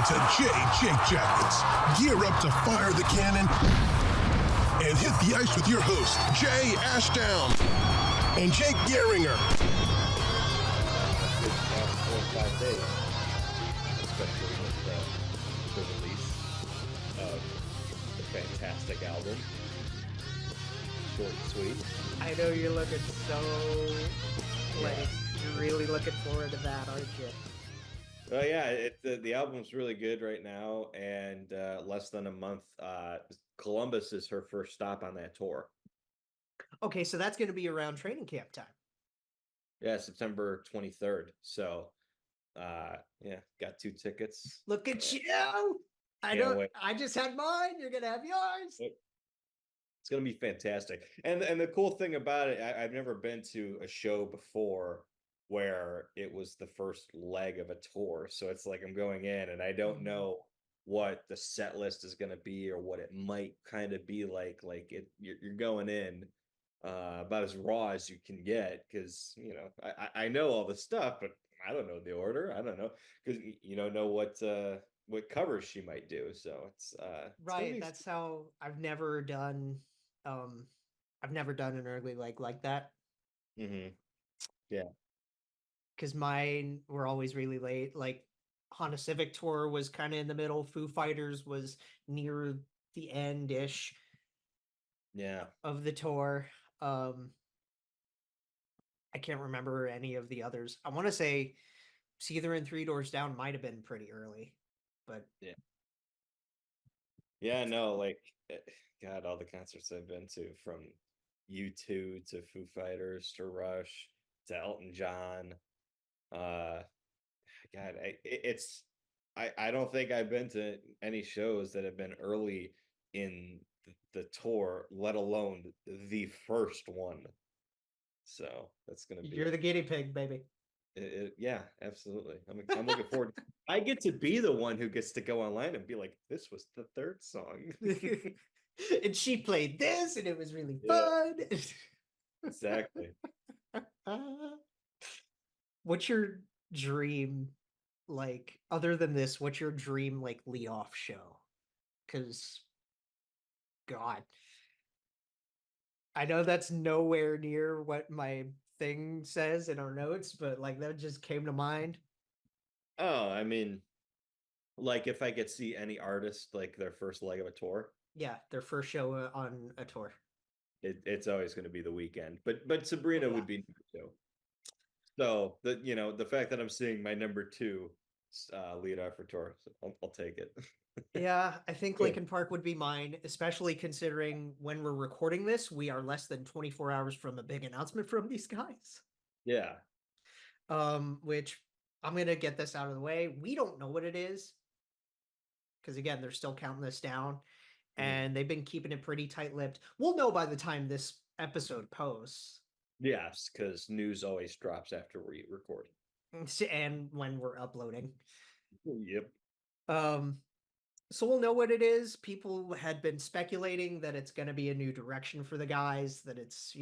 to Jake Jackets. Gear up to fire the cannon and hit the ice with your host, Jay Ashdown and Jake Gehringer. 4 or 5 days, especially with the release of the fantastic album. Short and sweet. I know you're looking so you're really looking forward to that, aren't you? Well, yeah, the album's really good right now, and less than a month. Columbus is her first stop on that tour. Okay, so that's going to be around training camp time. Yeah, September 23rd. So, yeah, got 2 tickets. Look at you! I just had mine. You're gonna have yours. It's gonna be fantastic. And the cool thing about it, I've never been to a show before where it was the first leg of a tour. So it's like I'm going in and I don't know what the set list is going to be or what it might kind of be like. Like you're going in about as raw as you can get, because I know all the stuff, but I don't know the order. I don't know, because you don't know what covers she might do. So it's right. That's how I've never done an early leg like that. Mm-hmm. Yeah. Because mine were always really late. Like Honda Civic Tour was kind of in the middle. Foo Fighters was near the end-ish. Yeah. Of the tour. I can't remember any of the others. I want to say Seether and Three Doors Down might have been pretty early, but yeah, no, like God, all the concerts I've been to, from U2 to Foo Fighters to Rush to Elton John. God, I don't think I've been to any shows that have been early in the tour, let alone the first one. So that's gonna be. You're the guinea pig, baby. Yeah, absolutely. I'm looking forward. I get to be the one who gets to go online and be like, "This was the third song," and she played this, and it was really fun. Exactly. What's your dream, like, other than this? What's your dream, like, lead-off show? Because, God, I know that's nowhere near what my thing says in our notes, but like that just came to mind. Oh, I mean, like if I could see any artist like their first leg of a tour. Yeah, their first show on a tour. It's always going to be The Weeknd, but Sabrina would be number 2. So the fact that I'm seeing my number 2 lead off for tour, so I'll take it. Yeah, I think Linkin Park would be mine, especially considering when we're recording this, we are less than 24 hours from a big announcement from these guys. Yeah. Which I'm gonna get this out of the way. We don't know what it is, because again, they're still counting this down, and they've been keeping it pretty tight-lipped. We'll know by the time this episode posts. Yes, because news always drops after we record. And when we're uploading. Yep. So we'll know what it is. People had been speculating that it's going to be a new direction for the guys, that it's,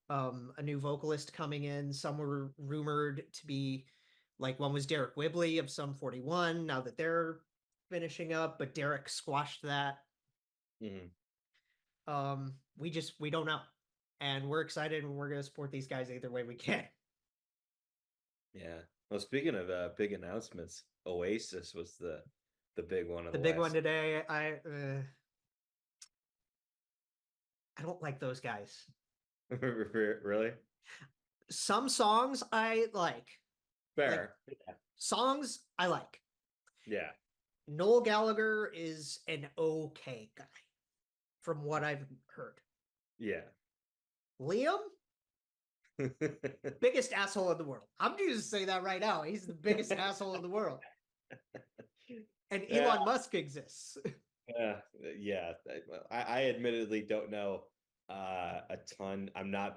a new vocalist coming in. Some were rumored to be, like, one was Derek Whibley of Sum 41, now that they're finishing up, but Derek squashed that. We don't know. And we're excited, and we're going to support these guys either way we can. Yeah. Well, speaking of big announcements, Oasis was the big one of the big one today. I don't like those guys. Really? Some songs I like. Fair. Songs I like. Yeah. Noel Gallagher is an okay guy, from what I've heard. Yeah. Liam? Biggest asshole in the world. I'm just say that right now. He's the biggest asshole in the world. And Elon Musk exists. Yeah. I admittedly don't know a ton. I'm not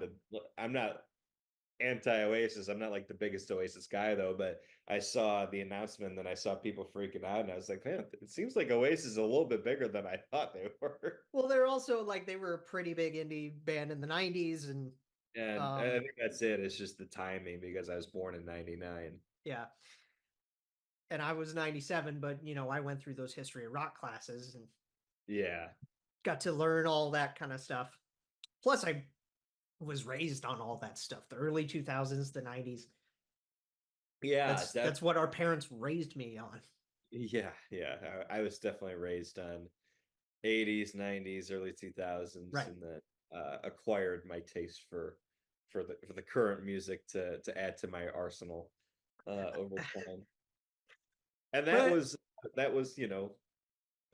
anti-Oasis. I'm not like the biggest Oasis guy though, but I saw the announcement and then I saw people freaking out and I was like, man, it seems like Oasis is a little bit bigger than I thought they were. Well, they're also like, they were a pretty big indie band in the 90s, and I think that's it. It's just the timing, because I was born in 99. Yeah. and I was 97, but I went through those history of rock classes and Yeah. got to learn all that kind of stuff. Plus, I was raised on all that stuff, the early 2000s, the 90s. Yeah, That's what our parents raised me on. Yeah. I was definitely raised on 80s, 90s, early 2000s, Right. and then acquired my taste for the current music to add to my arsenal over time. And that was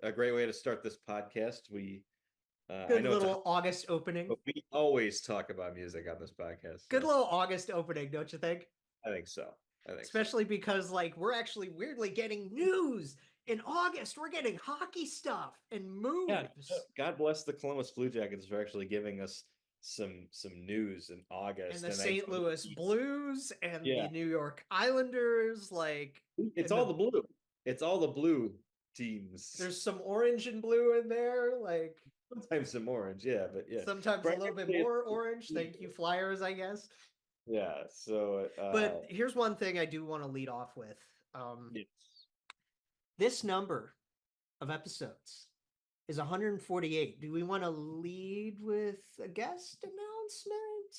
a great way to start this podcast. Good I know little August opening. but we always talk about music on this podcast. Good little August opening, don't you think? I think so. Especially because we're actually weirdly getting news in August. We're getting hockey stuff and moves. Yeah, God bless the Columbus Blue Jackets for actually giving us some news in August. And the St. Louis Blues and the New York Islanders, it's all the blue. It's all the blue teams. There's some orange and blue in there, sometimes some orange, but sometimes a little bit more orange. Thank you, Flyers, I guess. Yeah. So, but here's one thing I do want to lead off with. Yes. This number of episodes is 148. Do we want to lead with a guest announcement,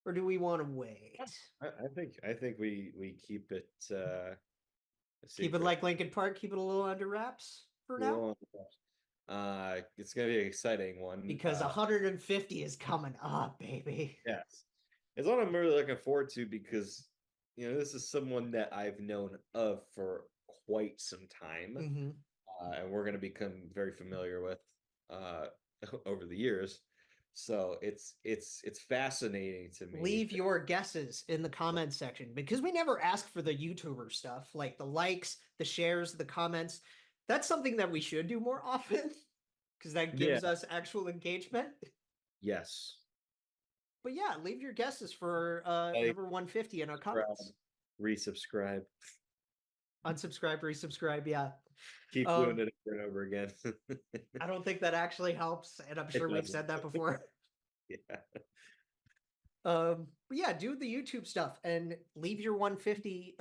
or do we want to wait? I think we keep it. Keep it like Lincoln Park. Keep it a little under wraps for now. It's gonna be an exciting one because 150 is coming up, baby. Yes, it's one I'm really looking forward to because this is someone that I've known of for quite some time, and we're going to become very familiar with over the years. So it's fascinating to me. Leave your guesses in the comments section because we never ask for the YouTuber stuff, like the likes, the shares, the comments. That's something that we should do more often because that gives us actual engagement. Yes. But yeah, leave your guesses for number 150 in our comments. Resubscribe. Unsubscribe, resubscribe, yeah. Keep doing it over and over again. I don't think that actually helps, and I'm sure we've said that before. Yeah. But yeah, do the YouTube stuff and leave your 150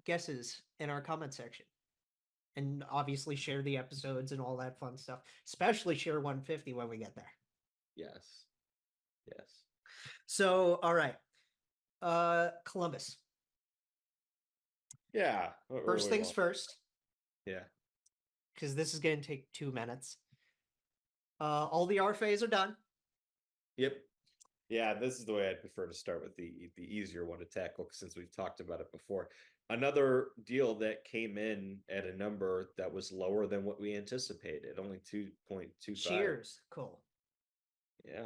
guesses in our comment section. And obviously share the episodes and all that fun stuff. Especially share 150 when we get there. Yes. So, all right. Columbus. Yeah. First things first. Yeah. Because this is going to take 2 minutes. All the RFAs are done. Yep. Yeah, this is the way I'd prefer to start with the easier one to tackle since we've talked about it before. Another deal that came in at a number that was lower than what we anticipated, only 2.25. Cheers, Cole. Yeah.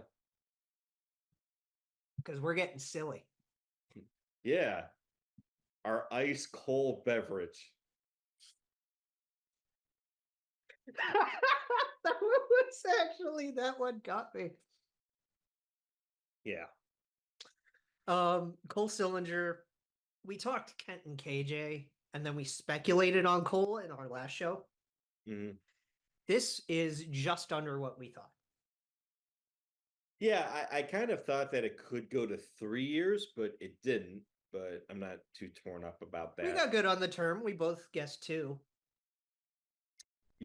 Because we're getting silly. Yeah. Our ice cold beverage. That was actually, that one got me. Yeah. Cole Sillinger. We talked Kent and KJ, and then we speculated on Cole in our last show. Mm-hmm. This is just under what we thought. Yeah, I kind of thought that it could go to 3 years, but it didn't. But I'm not too torn up about that. We got good on the term. We both guessed 2.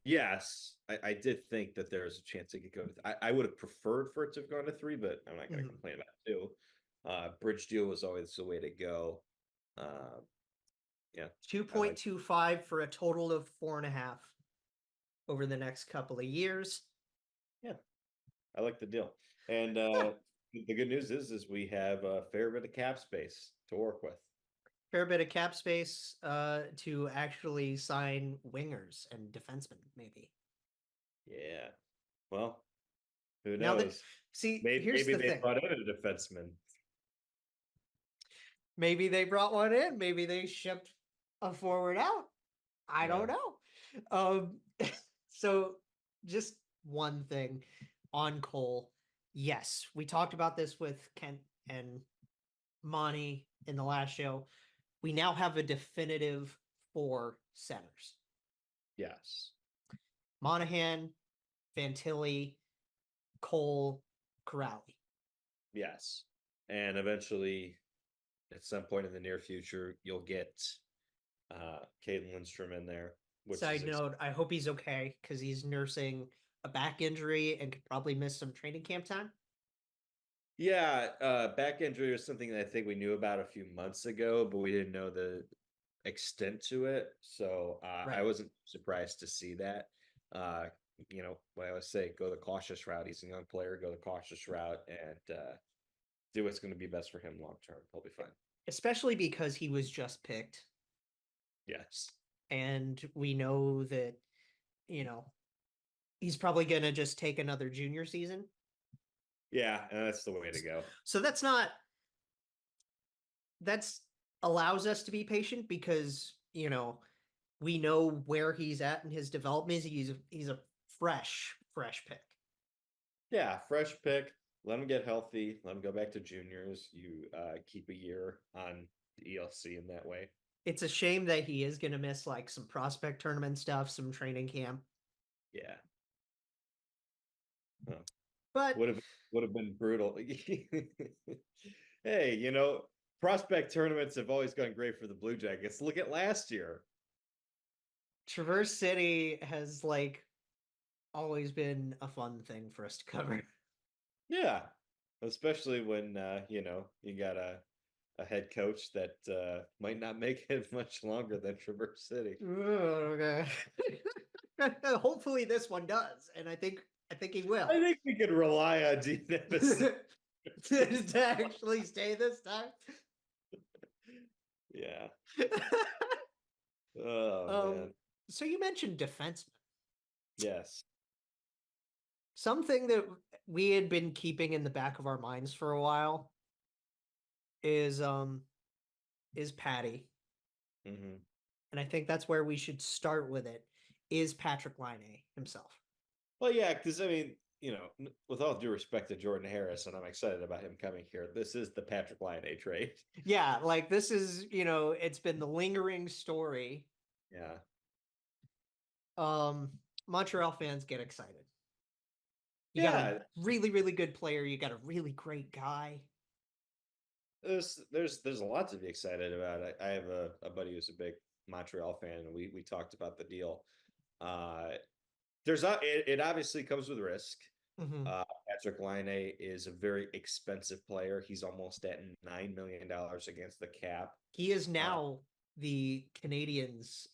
Yes, I did think that there's a chance it could go. I would have preferred for it to have gone to 3, but I'm not going to complain about 2. Bridge deal was always the way to go. Yeah, 2.25 for a total of 4.5 over the next couple of years. Yeah, I like the deal. And the good news is we have a fair bit of cap space to work with. Fair bit of cap space to actually sign wingers and defensemen, maybe. Yeah. Well, who knows? Here's the thing. Maybe they brought in a defenseman. Maybe they brought one in. Maybe they shipped a forward out. I don't know. So just one thing on Cole. Yes, we talked about this with Kent and Monty in the last show. We now have a definitive 4 centers. Yes. Monahan, Fantilli, Cole, Corrali. Yes. And eventually, at some point in the near future, you'll get Caden Lindstrom in there, which Side is note, I hope he's okay because he's nursing a back injury and could probably miss some training camp time. yeah, back injury was something that I think we knew about a few months ago, but we didn't know the extent to it. So I Right. wasn't surprised to see that. What I always say, go the cautious route. He's a young player, go the cautious route and do what's going to be best for him long term. He'll be fine. Especially because he was just picked. Yes. And we know that, he's probably going to just take another junior season. Yeah, and that's the way to go. So that's allows us to be patient because, we know where he's at in his development. He's a fresh pick. Yeah, fresh pick. Let him get healthy. Let him go back to juniors. You keep a year on the ELC in that way. It's a shame that he is going to miss like some prospect tournament stuff, some training camp. Yeah. Huh. But would have been brutal. Hey, prospect tournaments have always gone great for the Blue Jackets. Look at last year. Traverse City has like always been a fun thing for us to cover. Yeah. Especially when you got a head coach that might not make it much longer than Traverse City. Okay. Hopefully this one does, and I think he will. I think we could rely on Dean Emerson to actually stay this time. Yeah. Oh man. So you mentioned defenseman. Yes. Something that we had been keeping in the back of our minds for a while is Patty. Mm-hmm. And I think that's where we should start with it, is Patrik Laine himself. Well, yeah, because I mean, with all due respect to Jordan Harris, and I'm excited about him coming here, this is the Patrik Laine trade. Yeah, like this is, it's been the lingering story. Yeah. Montreal fans get excited. You got a really, really good player. You got a really great guy. There's a lot to be excited about. I have a buddy who's a big Montreal fan, and we talked about the deal. It obviously comes with risk. Mm-hmm. Patrik Laine is a very expensive player. He's almost at $9 million against the cap. He is now the Canadiens'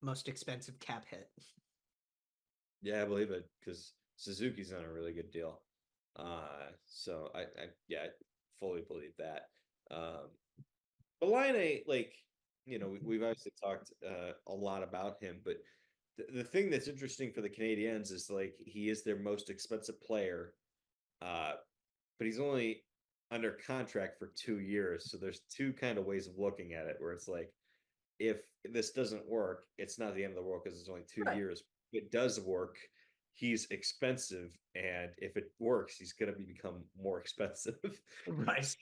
most expensive cap hit. Yeah, I believe it because Suzuki's on a really good deal. So I fully believe that. But Laine, we've obviously talked a lot about him, but the thing that's interesting for the Canadiens is like he is their most expensive player, but he's only under contract for 2 years. So there's two kind of ways of looking at it, where it's like, if this doesn't work, it's not the end of the world because it's only 2 years. If it does work, he's expensive, and if it works, he's going to become more expensive. Right. So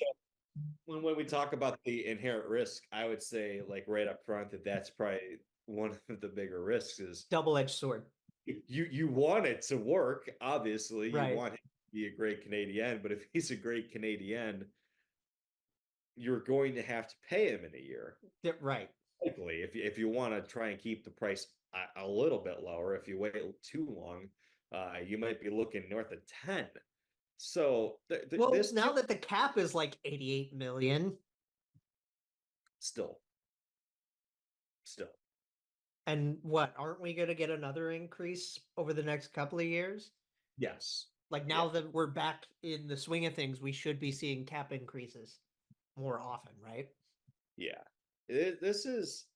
when we talk about the inherent risk, I would say like right up front that's probably one of the bigger risks is double-edged sword. You want it to work, obviously. Right. You want him to be a great Canadian, but if he's a great Canadian, you're going to have to pay him in a year. Right. Likely, if you want to try and keep the price a little bit lower, if you wait too long, you might be looking north of 10. So now that the cap is like 88 million, still. And what, aren't we going to get another increase over the next couple of years? Yes. Like now that we're back in the swing of things, we should be seeing cap increases more often, right? Yeah. This is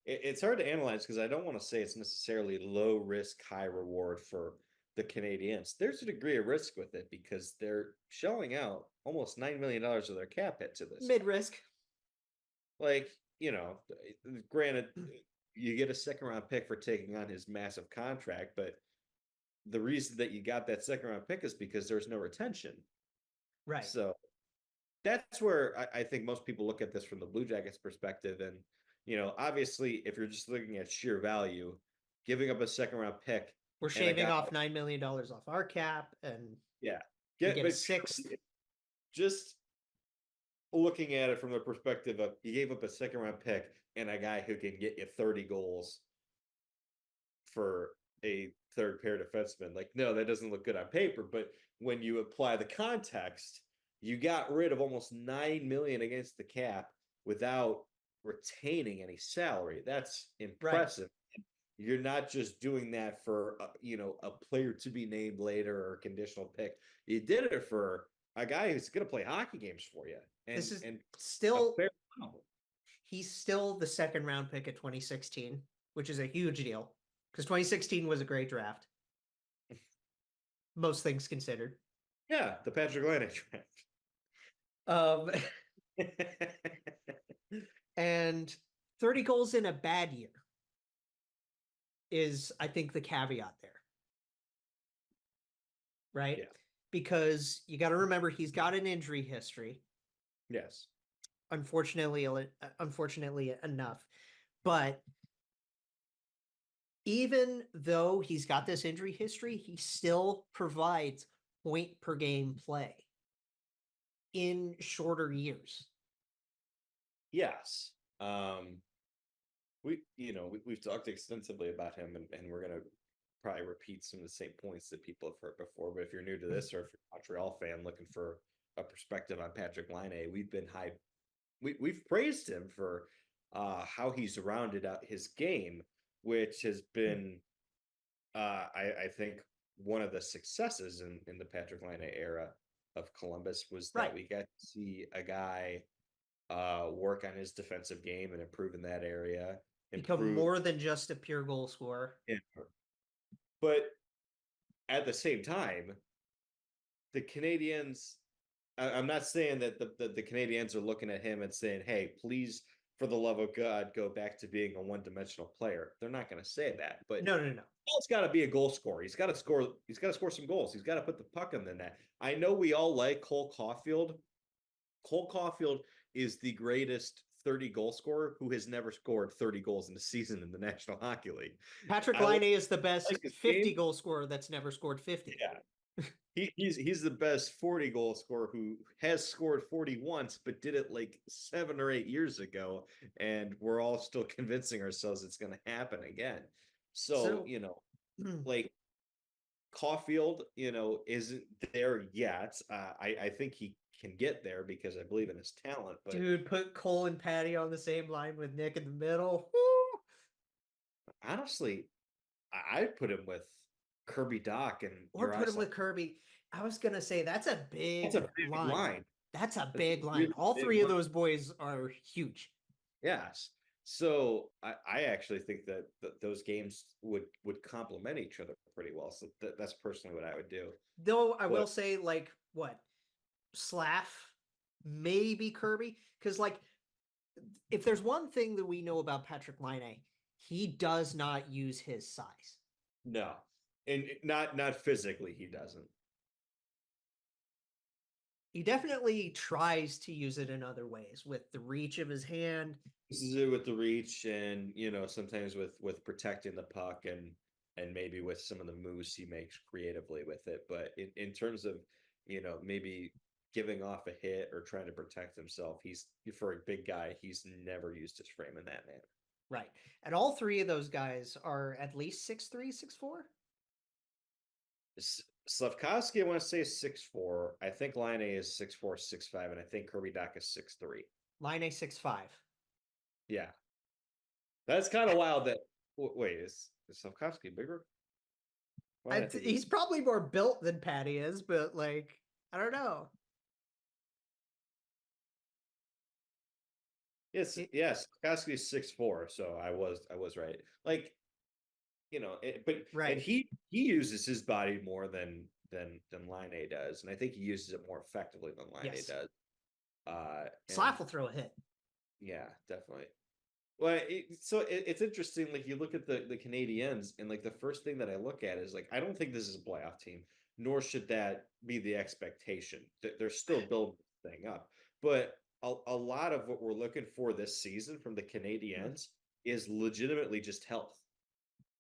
it's hard to analyze because I don't want to say it's necessarily low risk, high reward for the Canadiens. There's a degree of risk with it because they're shelling out almost $9 million of their cap hit to this. Mid risk. Like, granted, you get a second round pick for taking on his massive contract, but the reason that you got that second round pick is because there's no retention. Right. So that's where I think most people look at this from the Blue Jackets perspective. And, obviously, if you're just looking at sheer value, giving up a second round pick. We're shaving off $9 million off our cap, and yeah, get a sixth. Just looking at it from the perspective of you gave up a second-round pick and a guy who can get you 30 goals for a third-pair defenseman. Like, no, that doesn't look good on paper. But when you apply the context, you got rid of almost $9 million against the cap without retaining any salary. That's impressive. Right. You're not just doing that for a player to be named later or a conditional pick. You did it for a guy who's going to play hockey games for you. And this is and still he's still the second round pick of 2016, which is a huge deal because 2016 was a great draft. Most things considered. Yeah, the Patrik Laine draft. And 30 goals in a bad year is, I think, the caveat there. Right? Yeah. Because you got to remember he's got an injury history. Yes. Unfortunately enough. But even though he's got this injury history, he still provides point per game play in shorter years. Yes. We've talked extensively about him, and we're gonna probably repeat some of the same points that people have heard before. But if you're new to this, or if you're a Montreal fan looking for a perspective on Patrik Laine, we've praised him for how he's rounded out his game, which has been I think one of the successes in the Patrik Laine era of Columbus was that we got to see a guy work on his defensive game and improve in that area. Become more than just a pure goal scorer. Yeah. But at the same time, the Canadiens, I'm not saying that the Canadiens are looking at him and saying, hey, please, for the love of God, go back to being a one-dimensional player. They're not going to say that. But no. Paul's got to be a goal scorer. He's got to score. He's got to score some goals. He's got to put the puck in the net. I know we all like Cole Caulfield. Cole Caulfield is the greatest 30 goal scorer who has never scored 30 goals in a season in the National Hockey League. Patrik Laine is the best 50 goal scorer that's never scored 50. Yeah. He's the best 40 goal scorer who has scored 40 once, but did it like 7 or 8 years ago. And we're all still convincing ourselves it's going to happen again. So like Caulfield, isn't there yet. I think he can get there because I believe in his talent. But dude, put Cole and Patty on the same line with Nick in the middle. Honestly, I'd put him with Kirby Dach or put him with Kirby. I was gonna say that's a big line. That's a big line. Really all three of those boys are huge. Yes. So I actually think that those games would complement each other pretty well. So that's personally what I would do. Though I will say, like, what? Slav, maybe Kirby, because like if there's one thing that we know about Patrik Laine, he does not use his size. No, and not physically, he doesn't. He definitely tries to use it in other ways with the reach of his hand. This is it with the reach, and sometimes with protecting the puck, and maybe with some of the moves he makes creatively with it. But in terms of maybe giving off a hit or trying to protect himself, he's, for a big guy, he's never used his frame in that manner. Right. And all three of those guys are at least 6'3", 6'4". Slafkovsky, I want to say, is 6'4". I think Laine is 6'4", 6'5", and I think Kirby Dach is 6'3". Laine 6'5". Yeah. That's kind of wild that... Wait, is Slafkovsky bigger? He's probably more built than Patty is, but, like, I don't know. Yes, Slafkovsky is 6'4", so I was right. Like, but right. And he uses his body more than Laine does, and I think he uses it more effectively than Laine does. Slav will throw a hit. Yeah, definitely. Well, it's interesting. Like, you look at the Canadiens, and like the first thing that I look at is like, I don't think this is a playoff team, nor should that be the expectation. They're still building this thing up, but a lot of what we're looking for this season from the Canadiens is legitimately just health.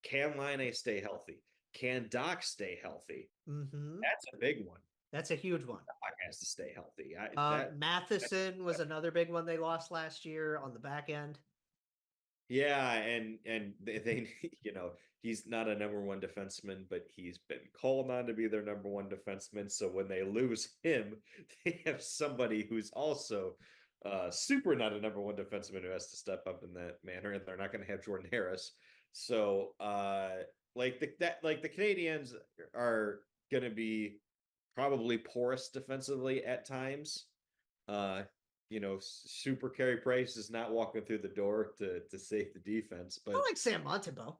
Can Laine stay healthy? Can Dach stay healthy? Mm-hmm. That's a big one. That's a huge one. Has to stay healthy. Matheson was another big one they lost last year on the back end. Yeah, and they you know, he's not a number one defenseman, but he's been called on to be their number one defenseman. So when they lose him, they have somebody who's also super not a number one defenseman who has to step up in that manner, and they're not going to have Jordan Harris. So like the Canadians are going to be probably porous defensively at times. You know, super Carey Price is not walking through the door to save the defense. But I like Sam Montembeault.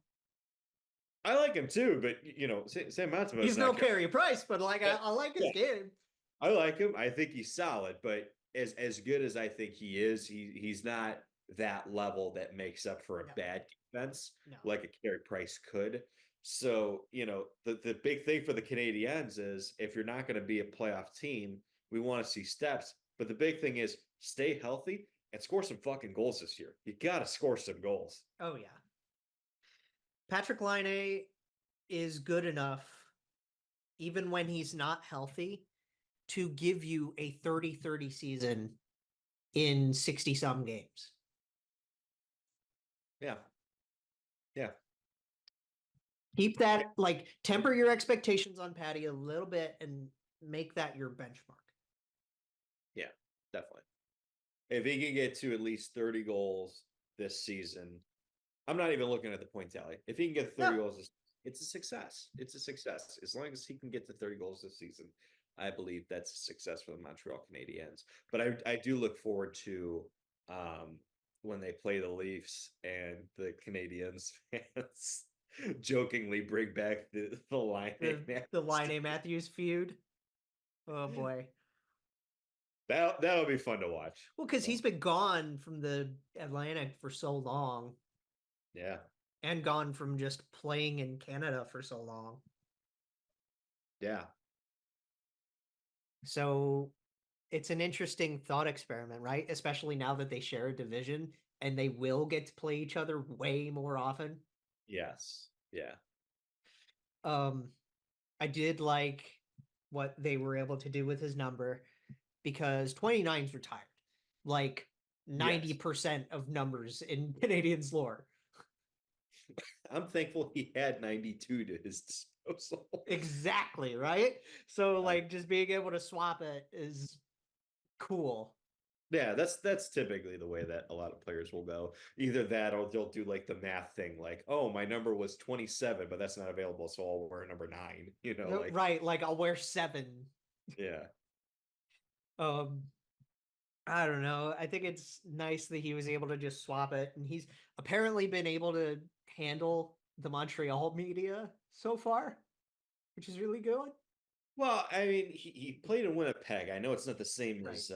I like him too, but you know, Sam Montembeault. He's no Carey Price, but like I like his game. I like him. I think he's solid, but as good as I think he is, he's not that level that makes up for a bad defense like a Carey Price could. So, you know, the big thing for the Canadiens is if you're not going to be a playoff team, we want to see steps. But the big thing is stay healthy and score some fucking goals this year. You got to score some goals. Oh, yeah. Patrik Laine is good enough, even when he's not healthy, to give you a 30-30 season in 60-some games. Yeah. Yeah. Keep that, like, temper your expectations on Patty a little bit and make that your benchmark. Yeah, definitely. If he can get to at least 30 goals this season, I'm not even looking at the point tally. If he can get 30 goals, it's a success. It's a success. As long as he can get to 30 goals this season, I believe that's a success for the Montreal Canadiens. But I do look forward to when they play the Leafs and the Canadiens fans jokingly bring back the Laine Matthews feud. Oh boy. That'll be fun to watch. Well, because he's been gone from the Atlantic for so long. Yeah. And gone from just playing in Canada for so long. Yeah. So it's an interesting thought experiment, right? Especially now that they share a division and they will get to play each other way more often. Yes. Yeah. I did like what they were able to do with his number because 29's retired. Like 90% of numbers in Canadians lore. I'm thankful he had 92 to his disposal. Exactly, right? So like just being able to swap it is cool. Yeah, that's typically the way that a lot of players will go. Either that or they'll do like the math thing, like, oh, my number was 27, but that's not available, so I'll wear number 9. You know, like right, like I'll wear 7. Yeah. I don't know. I think it's nice that he was able to just swap it, and he's apparently been able to handle the Montreal media so far, which is really good. Well, I mean, he played in Winnipeg. I know it's not the same as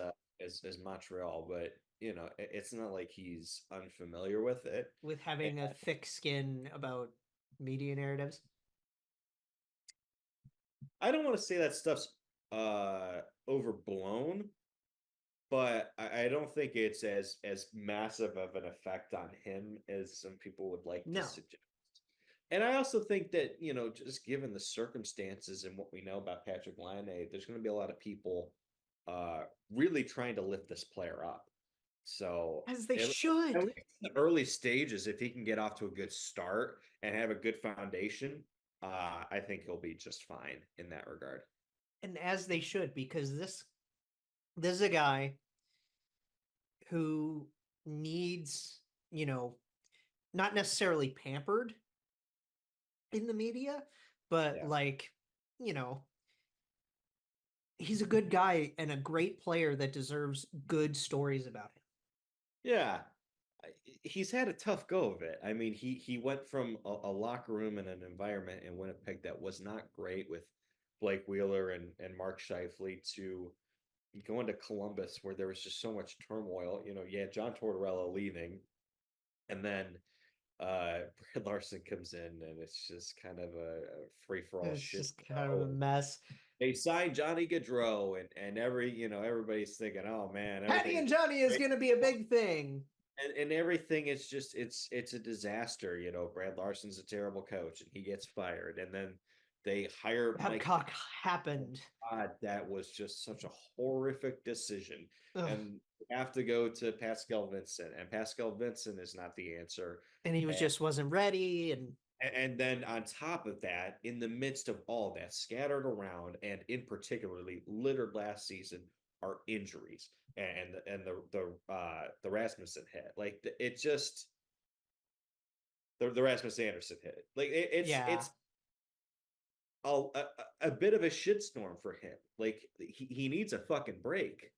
Montreal, but you know, it's not like he's unfamiliar with it. With having a thick skin about media narratives. I don't want to say that stuff's overblown, but I don't think it's as massive of an effect on him as some people would like to suggest. And I also think that, you know, just given the circumstances and what we know about Patrik Laine, there's going to be a lot of people really trying to lift this player up. So as they should. In the early stages, if he can get off to a good start and have a good foundation, I think he'll be just fine in that regard. And as they should, because this is a guy who needs, you know, not necessarily pampered in the media, but like, you know, he's a good guy and a great player that deserves good stories about him. Yeah. He's had a tough go of it. I mean, he went from a locker room and an environment in Winnipeg that was not great with Blake Wheeler and Mark Scheifele to going to Columbus where there was just so much turmoil. You know, John Tortorella leaving, and then Brad Larson comes in, and it's just kind of a free-for-all shit. It's just kind of a mess. They signed Johnny Gaudreau, and everybody's thinking, oh man, Patty and Johnny is going to be a big thing. And everything is just it's a disaster. You know, Brad Larson's a terrible coach, and he gets fired, and then They hire Babcock happened. God, that was just such a horrific decision. Ugh. And you have to go to Pascal Vincent, and Pascal Vincent is not the answer. And he was just wasn't ready. And then on top of that, in the midst of all that, scattered around, and in particularly littered last season, are injuries and the Rasmussen hit. Like it just the Rasmus Anderson hit. Like it's a bit of a shitstorm for him. Like he needs a fucking break.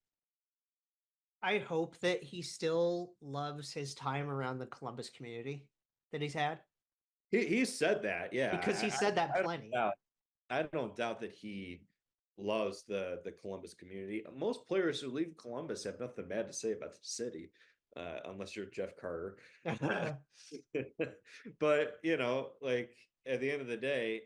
I hope that he still loves his time around the Columbus community that he's had. He said that, yeah. Because he said that plenty. I don't doubt that he loves the Columbus community. Most players who leave Columbus have nothing bad to say about the city, unless you're Jeff Carter. But like at the end of the day,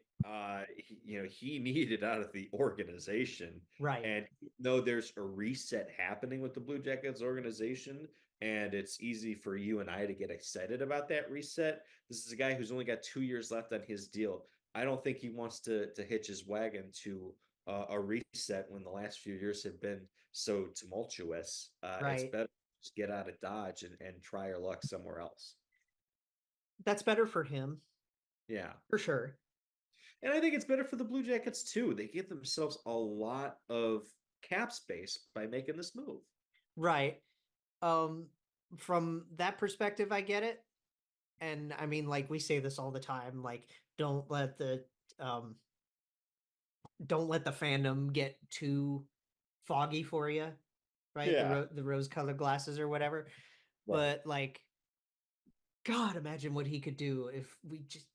he needed out of the organization, right? And there's a reset happening with the Blue Jackets organization, and it's easy for you and I to get excited about that reset. This is a guy who's only got 2 years left on his deal. I don't think he wants to hitch his wagon to a reset when the last few years have been so tumultuous. Right. It's better to just get out of Dodge and try your luck somewhere else. That's better for him. Yeah. For sure. And I think it's better for the Blue Jackets too. They give themselves a lot of cap space by making this move. Right. From that perspective, I get it. And I mean, like we say this all the time, like don't let the fandom get too foggy for you, right? Yeah. The rose-colored glasses or whatever. Right. But like, God, imagine what he could do if we just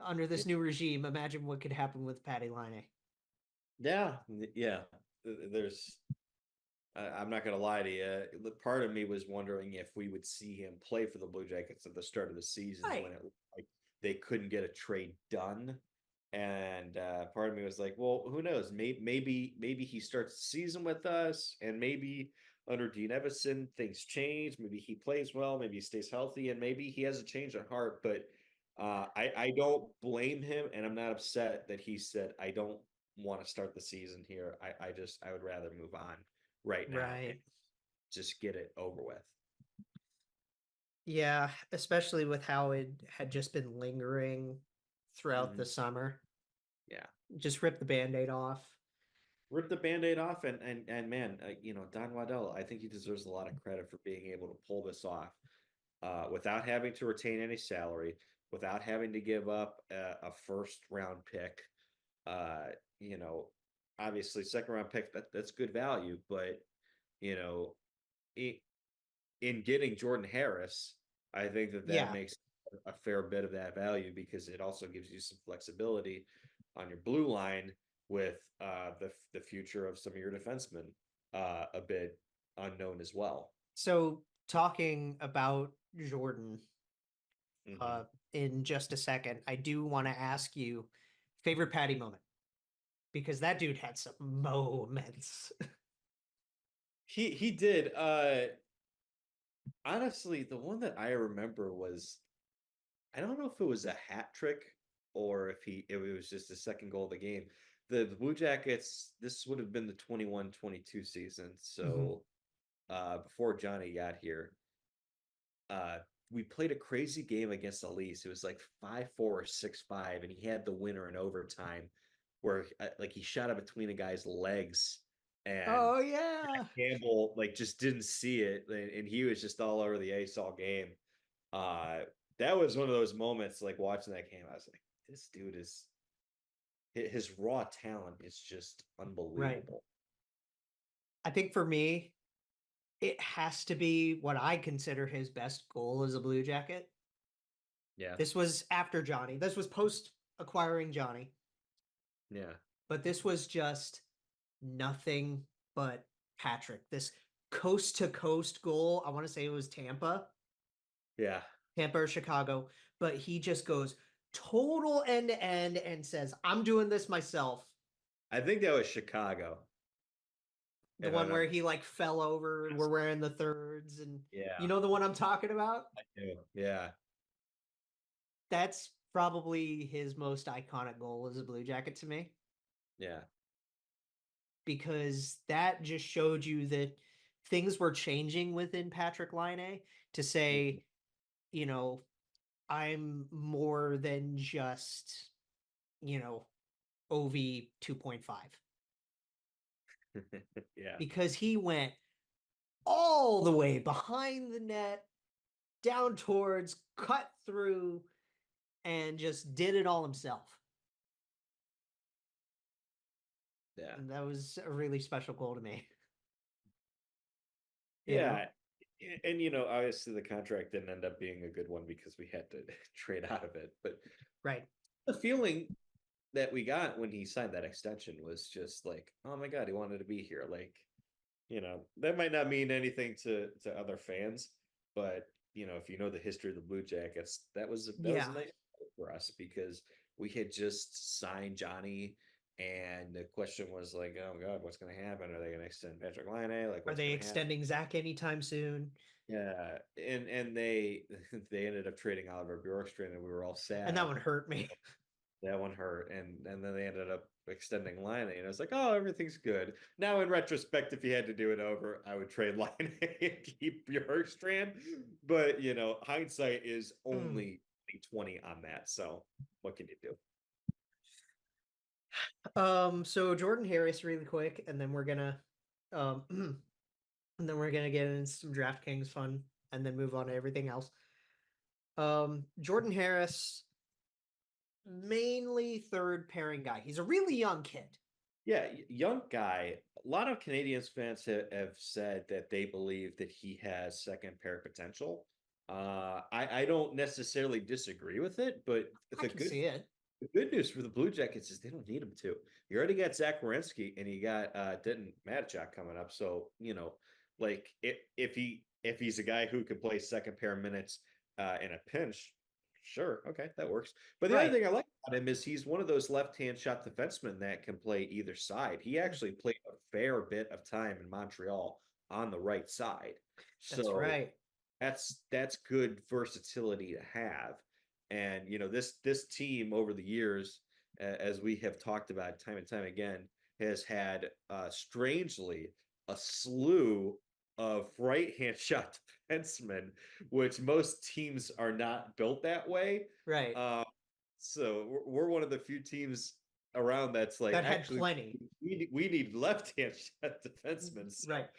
under this new regime. Imagine what could happen with Patrik Laine. Yeah. There's. I'm not going to lie to you. Part of me was wondering if we would see him play for the Blue Jackets at the start of the season, right, when it like they couldn't get a trade done. And part of me was like, well, who knows? Maybe he starts the season with us, and maybe under Dean Evason things change. Maybe he plays well. Maybe he stays healthy, and maybe he has a change of heart. But I don't blame him, and I'm not upset that he said I don't want to start the season here. I would rather move on right now, right? Just get it over with. Yeah, especially with how it had just been lingering throughout the summer. Yeah, just rip the Band-Aid off. Rip the Band-Aid off, and man, Don Waddell, I think he deserves a lot of credit for being able to pull this off without having to retain any salary, without having to give up a first-round pick. Obviously second-round pick, that's good value, but in getting Jordan Harris, I think that makes a fair bit of that value, because it also gives you some flexibility on your blue line with the future of some of your defensemen a bit unknown as well. So talking about Jordan in just a second, I do want to ask you favorite Patty moment, because that dude had some moments. He did. Honestly, the one that I remember was, I don't know if it was a hat trick or if it was just the second goal of the game. The Blue Jackets, this would have been the 21-22 season. So before Johnny got here, we played a crazy game against Elise. It was like 5-4 or 6-5, and he had the winner in overtime where like he shot it between a guy's legs. And Campbell just didn't see it, and he was just all over the ice all game. That was one of those moments, like watching that game, I was like, this dude his raw talent is just unbelievable. Right. I think for me, it has to be what I consider his best goal as a Blue Jacket. Yeah. This was after Johnny. This was post acquiring Johnny. Yeah. But this was just nothing but Patrik. This coast to coast goal. I want to say it was Tampa. Yeah. Tampa or Chicago. But he just goes total end to end and says, I'm doing this myself. I think that was Chicago. The one where he fell over and we're wearing the thirds, and you know the one I'm talking about? I do. Yeah. That's probably his most iconic goal as a Blue Jacket to me. Yeah. Because that just showed you that things were changing within Patrik Laine to say, you know, I'm more than just, you know, OV 2.5. Yeah. Because he went all the way behind the net, down towards, cut through, and just did it all himself. Yeah. And that was a really special goal to me. Yeah. And, obviously the contract didn't end up being a good one because we had to trade out of it. But right. The feeling that we got when he signed that extension was just like, oh my God, he wanted to be here. Like, that might not mean anything to other fans, but if you know the history of the Blue Jackets, that was a nice for us because we had just signed Johnny, and the question was like, oh God, what's going to happen? Are they going to extend Patrik Laine? Like, are they extending Zach anytime soon? Yeah, and they ended up trading Oliver Bjorkstrand, and we were all sad. And that one hurt me. That one hurt, and then they ended up extending Laine, and I was like, oh, everything's good. Now, in retrospect, if you had to do it over, I would trade Laine and keep Bjorkstrand. But hindsight is only 20 on that. So what can you do? So Jordan Harris, really quick, and then we're gonna, and then we're gonna get into some DraftKings fun, and then move on to everything else. Jordan Harris, mainly third pairing guy. He's a really young kid. Yeah, young guy. A lot of Canadiens fans have said that they believe that he has second pair potential. I don't necessarily disagree with it, but I can see it. The good news for the Blue Jackets is they don't need him to. You already got Zach Werenski and you got Denton Matchak coming up. So, like if he's a guy who can play second pair minutes in a pinch, sure, okay, that works. But the other thing I like about him is he's one of those left-hand shot defensemen that can play either side. He actually played a fair bit of time in Montreal on the right side. That's right. That's good versatility to have. And this team over the years, as we have talked about time and time again, has had strangely a slew of right-hand shot defensemen, which most teams are not built that way. Right. So we're one of the few teams around that's like that had plenty. We need left-hand shot defensemen. So, right.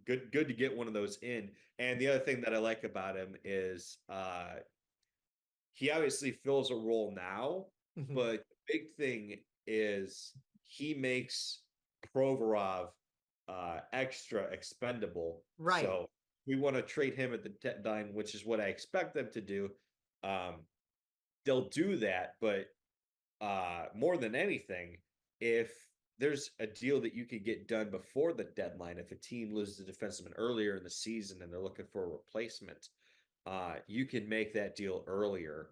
Good to get one of those in. And the other thing that I like about him is he obviously fills a role now, but the big thing is he makes Provorov extra expendable. Right. So we want to trade him at the deadline, which is what I expect them to do. They'll do that, but more than anything, if there's a deal that you could get done before the deadline, if a team loses a defenseman earlier in the season and they're looking for a replacement, you can make that deal earlier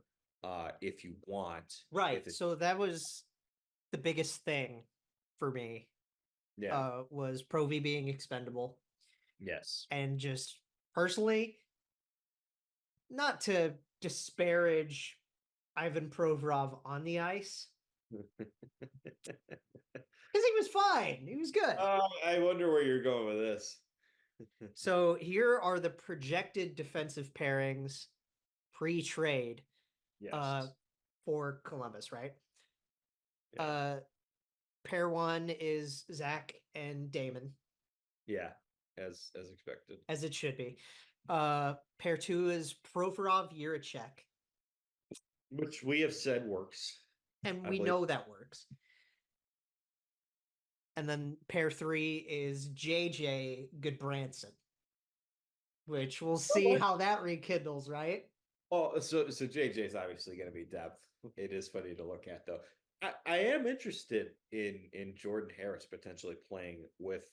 if you want. Right. So that was the biggest thing for me. Yeah. Was Pro V being expendable. Yes. And just personally, not to disparage Ivan Provorov on the ice. Because he was fine. He was good. I wonder where you're going with this. So here are the projected defensive pairings pre-trade for Columbus, right? Yeah. Pair one is Zach and Damon. Yeah, as expected. As it should be. Pair two is Provorov, Jiricek. Which we have said works. And we know that works. And then pair three is JJ Goodbranson. Which we'll see how that rekindles, right? Oh, so JJ is obviously going to be depth. It is funny to look at, though. I am interested in Jordan Harris potentially playing with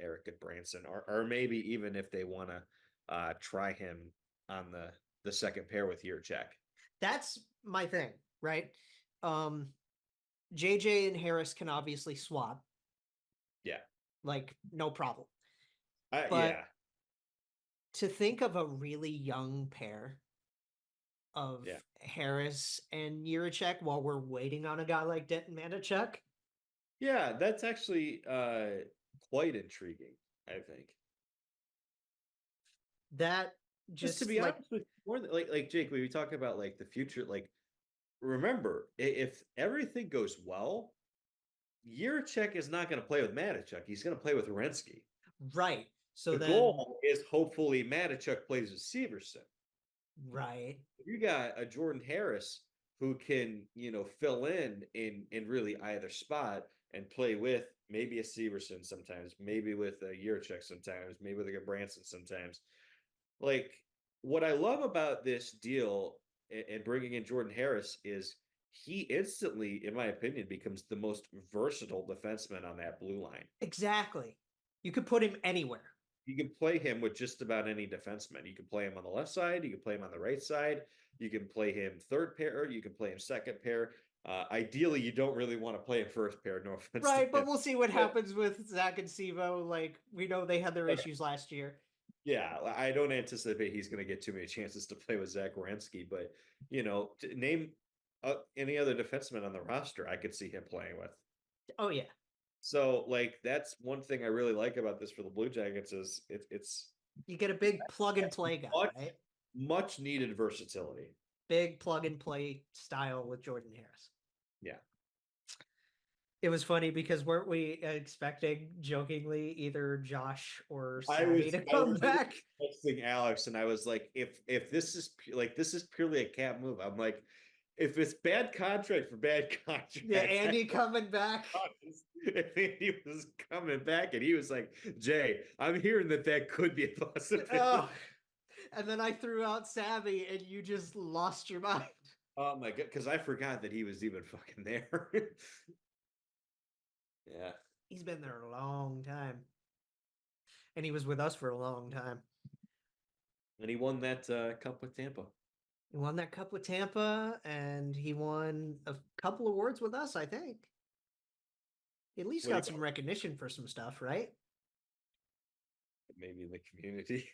Erik Goodbranson, or maybe even if they want to try him on the second pair with Jiricek. That's my thing, right? JJ and Harris can obviously swap. Yeah. Like, no problem. But to think of a really young pair of Yeah. Harris and Jiricek while we're waiting on a guy like Denton Manichuk. Yeah, that's actually quite intriguing, I think. That Just to just be like honest with you, more than, like Jake, when we talk about like the future, like remember, if everything goes well, Jiricek is not going to play with Manichuk. He's going to play with Werenski. right. So The then goal is hopefully Manichuk plays with Severson. right. You got a Jordan Harris who can, fill in really either spot and play with maybe a Severson sometimes, maybe with a Jiricek sometimes, maybe with a Branson sometimes. Like what I love about this deal and bringing in Jordan Harris is he instantly, in my opinion, becomes the most versatile defenseman on that blue line. Exactly. You could put him anywhere. You can play him with just about any defenseman. You can play him on the left side. You can play him on the right side. You can play him third pair. You can play him second pair. Ideally, you don't really want to play him first pair. No offense. Right, but we'll see what happens with Zach and Sivo. Like, we know they had their issues last year. Yeah, I don't anticipate he's going to get too many chances to play with Zach Werenski, but to name any other defenseman on the roster, I could see him playing with. Oh yeah. So like that's one thing I really like about this for the Blue Jackets is it's you get a big plug and play guy, right? Much needed versatility. Big plug and play style with Jordan Harris. Yeah. It was funny because weren't we expecting jokingly either Josh or Savvy to come back? Texting Alex and I was like, if this is this is purely a cap move, I'm like, if it's bad contract for bad contract. Yeah, Andy coming back. If Andy was coming back and he was like, Jay, I'm hearing that could be a possibility. Oh, and then I threw out Savvy and you just lost your mind. Oh my God, because I forgot that he was even fucking there. Yeah. He's been there a long time. And he was with us for a long time. And he won that cup with Tampa. He won that cup with Tampa, and he won a couple awards with us, I think. He at least got some recognition for some stuff, right? Maybe in the community.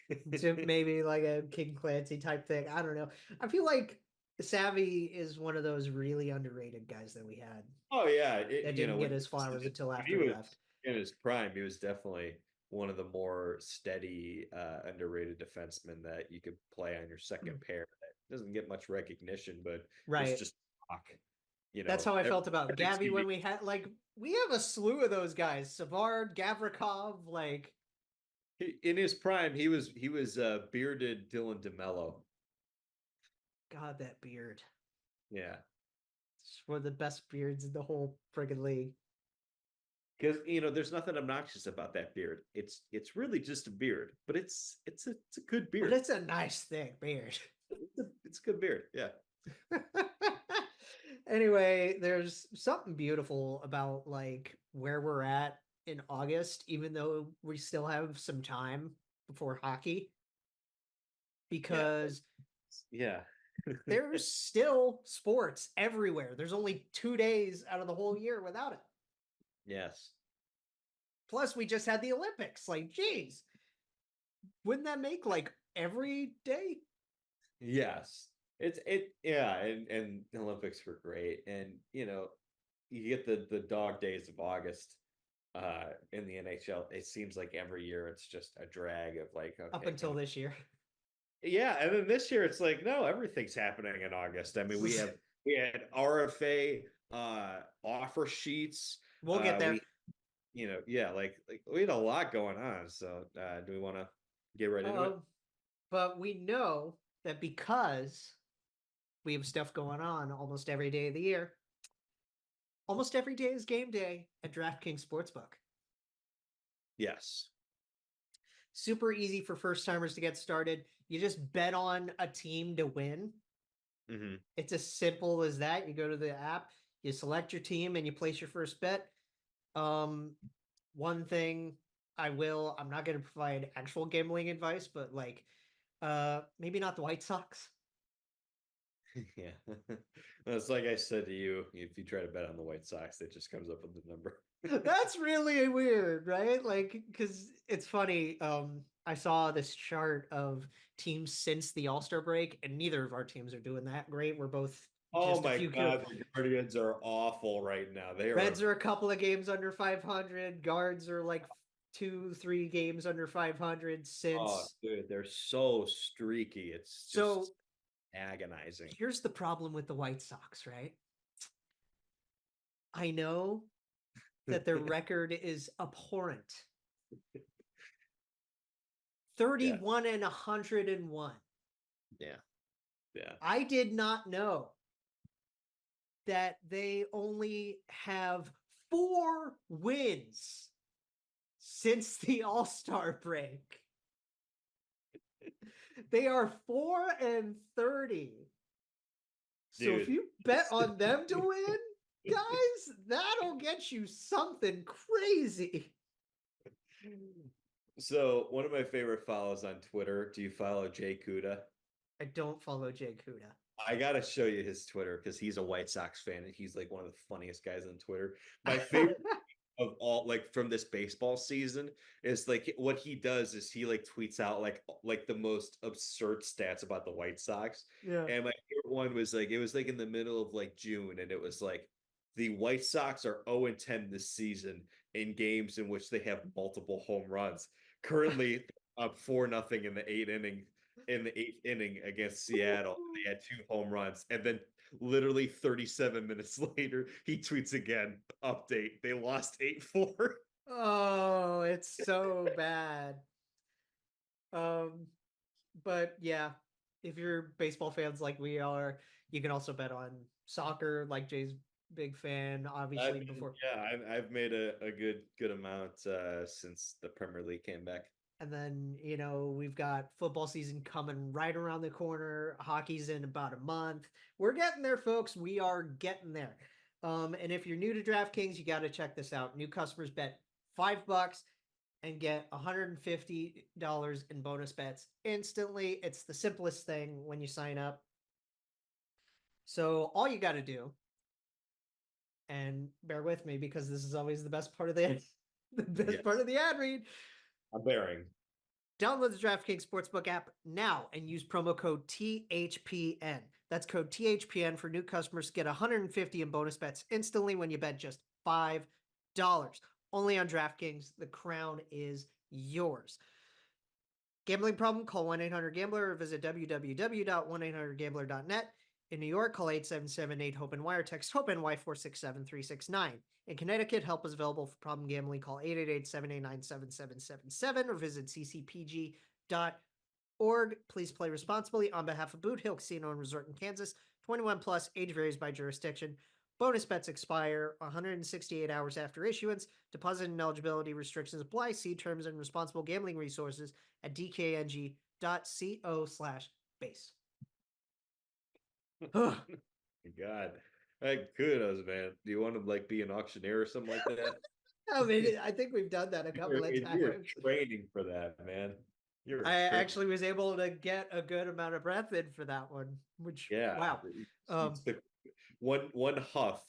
Maybe like a King Clancy type thing. I don't know. I feel like Savvy is one of those really underrated guys that we had. Oh yeah, that didn't get his flowers until after he left. In his prime, he was definitely one of the more steady, underrated defensemen that you could play on your second pair. That doesn't get much recognition, but it's just talk. That's how I felt about Gabby when we had we have a slew of those guys. Savard, Gavrikov, in his prime, he was bearded Dylan DeMello. God, that beard. Yeah. It's one of the best beards in the whole friggin' league. Because there's nothing obnoxious about that beard. It's really just a beard, but it's a good beard. But it's a nice thick beard. It's a good beard, yeah. Anyway, there's something beautiful about where we're at in August, even though we still have some time before hockey. Because there's still sports everywhere. There's only 2 days out of the whole year without it. Yes. Plus, we just had the Olympics. Geez, wouldn't that make every day? Yes. And the Olympics were great. And you get the dog days of August in the NHL. It seems like every year it's just a drag of okay, up until this year. Yeah, and then this year it's no, everything's happening in August. I mean, we had RFA offer sheets. We'll get there. We had a lot going on. So do we want to get right into it? But we know that because we have stuff going on almost every day of the year, almost every day is game day at DraftKings Sportsbook. Yes. Super easy for first timers to get started. You just bet on a team to win. Mm-hmm. It's as simple as that. You go to the app, you select your team, and you place your first bet. One thing I'm not going to provide actual gambling advice, but maybe not the White Sox. Yeah. It's like I said to you, if you try to bet on the White Sox, it just comes up with the number. That's really weird, right? Like, because it's funny. I saw this chart of teams since the All-Star break, and neither of our teams are doing that great. We're both Oh just a my few God, the Guardians are awful right now. They Reds are. are a couple of games under 500. Guards are like 2, 3 games under 500 Oh, since. dude, they're so streaky. It's So just agonizing. here's the problem with the White Sox, right? I know that their record is abhorrent. 31 and 101. Yeah. Yeah. I did not know that they only have 4 wins since the All-Star break. They are 4-30. So if you bet on them to win, guys, that'll get you something crazy. So one of my favorite follows on Twitter. Do you follow Jay Kuda? I don't follow Jay Kuda. I gotta show you his Twitter because he's a White Sox fan and he's like one of the funniest guys on Twitter. My favorite of all, like from this baseball season, is like what he does is he like tweets out like the most absurd stats about the White Sox. Yeah. And my favorite one was like it was like in the middle of like June, and it was like the White Sox are 0-10 this season in games in which they have multiple home runs. Currently up 4-0 in the eighth inning against Seattle. They had 2 home runs, and then literally 37 minutes later, he tweets again, update, they lost 8-4. Oh, it's so bad. But yeah, if you're baseball fans like we are, you can also bet on soccer, like Jay's big fan, obviously. I've made a good amount since the Premier League came back. And then, we've got football season coming right around the corner. Hockey's in about a month. We're getting there, folks. We are getting there. And if you're new to DraftKings, you got to check this out. New customers bet $5 and get $150 in bonus bets instantly. It's the simplest thing when you sign up. So all you got to do, and bear with me because this is always the best part of the part of the ad read. I'm bearing. Download the DraftKings Sportsbook app now and use promo code THPN. That's code THPN for new customers to get $150 in bonus bets instantly when you bet just $5. Only on DraftKings. The crown is yours. Gambling problem? Call 1-800-GAMBLER or visit www.1800gambler.net. In New York, call 877-8-HOPENY or text HOPENY 467-369. In Connecticut, help is available for problem gambling. Call 888-789-7777 or visit ccpg.org. Please play responsibly. On behalf of Boot Hill Casino and Resort in Kansas, 21 plus, age varies by jurisdiction. Bonus bets expire 168 hours after issuance. Deposit and eligibility restrictions apply. See terms and responsible gambling resources at dkng.co/base. Oh my God. Kudos, man. Do you want to like be an auctioneer or something like that? I mean, I think we've done that a couple of times. You're training for that, man. I actually was able to get a good amount of breath in for that one, which, wow. One puff,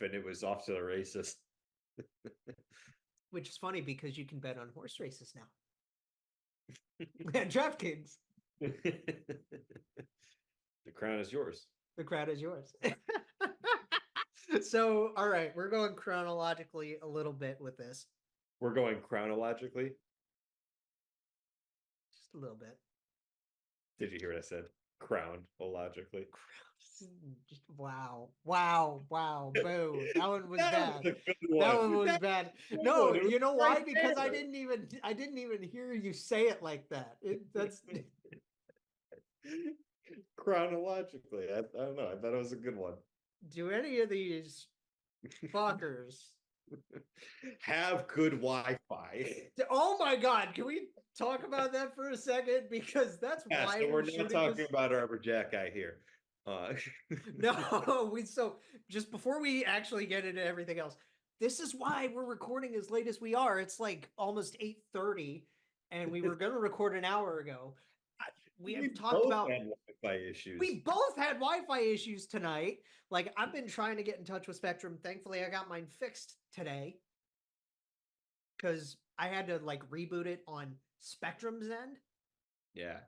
and it was off to the races. Which is funny because you can bet on horse races now. DraftKings. The crown is yours. The crown is yours. So, all right, we're going chronologically a little bit with this. We're going chronologically? Just a little bit. Did you hear what I said? Chronologically. Just wow, boo. That one was bad. That one was bad. No, you know why? Because I didn't even hear you say it like that. That's chronologically. I don't know. I thought it was a good one. Do any of these fuckers have good Wi-Fi? Oh my God! Can we talk about that for a second? Because that's why we're not talking about our Jack guy here. No, so just before we actually get into everything else, this is why we're recording as late as we are. It's like almost 8:30, and we were going to record an hour ago. we have talked both about had Wi-Fi issues. we both had Wi-Fi issues tonight. Like, I've been trying to get in touch with Spectrum. Thankfully, I got mine fixed today because I had to like reboot it on Spectrum's end Yeah.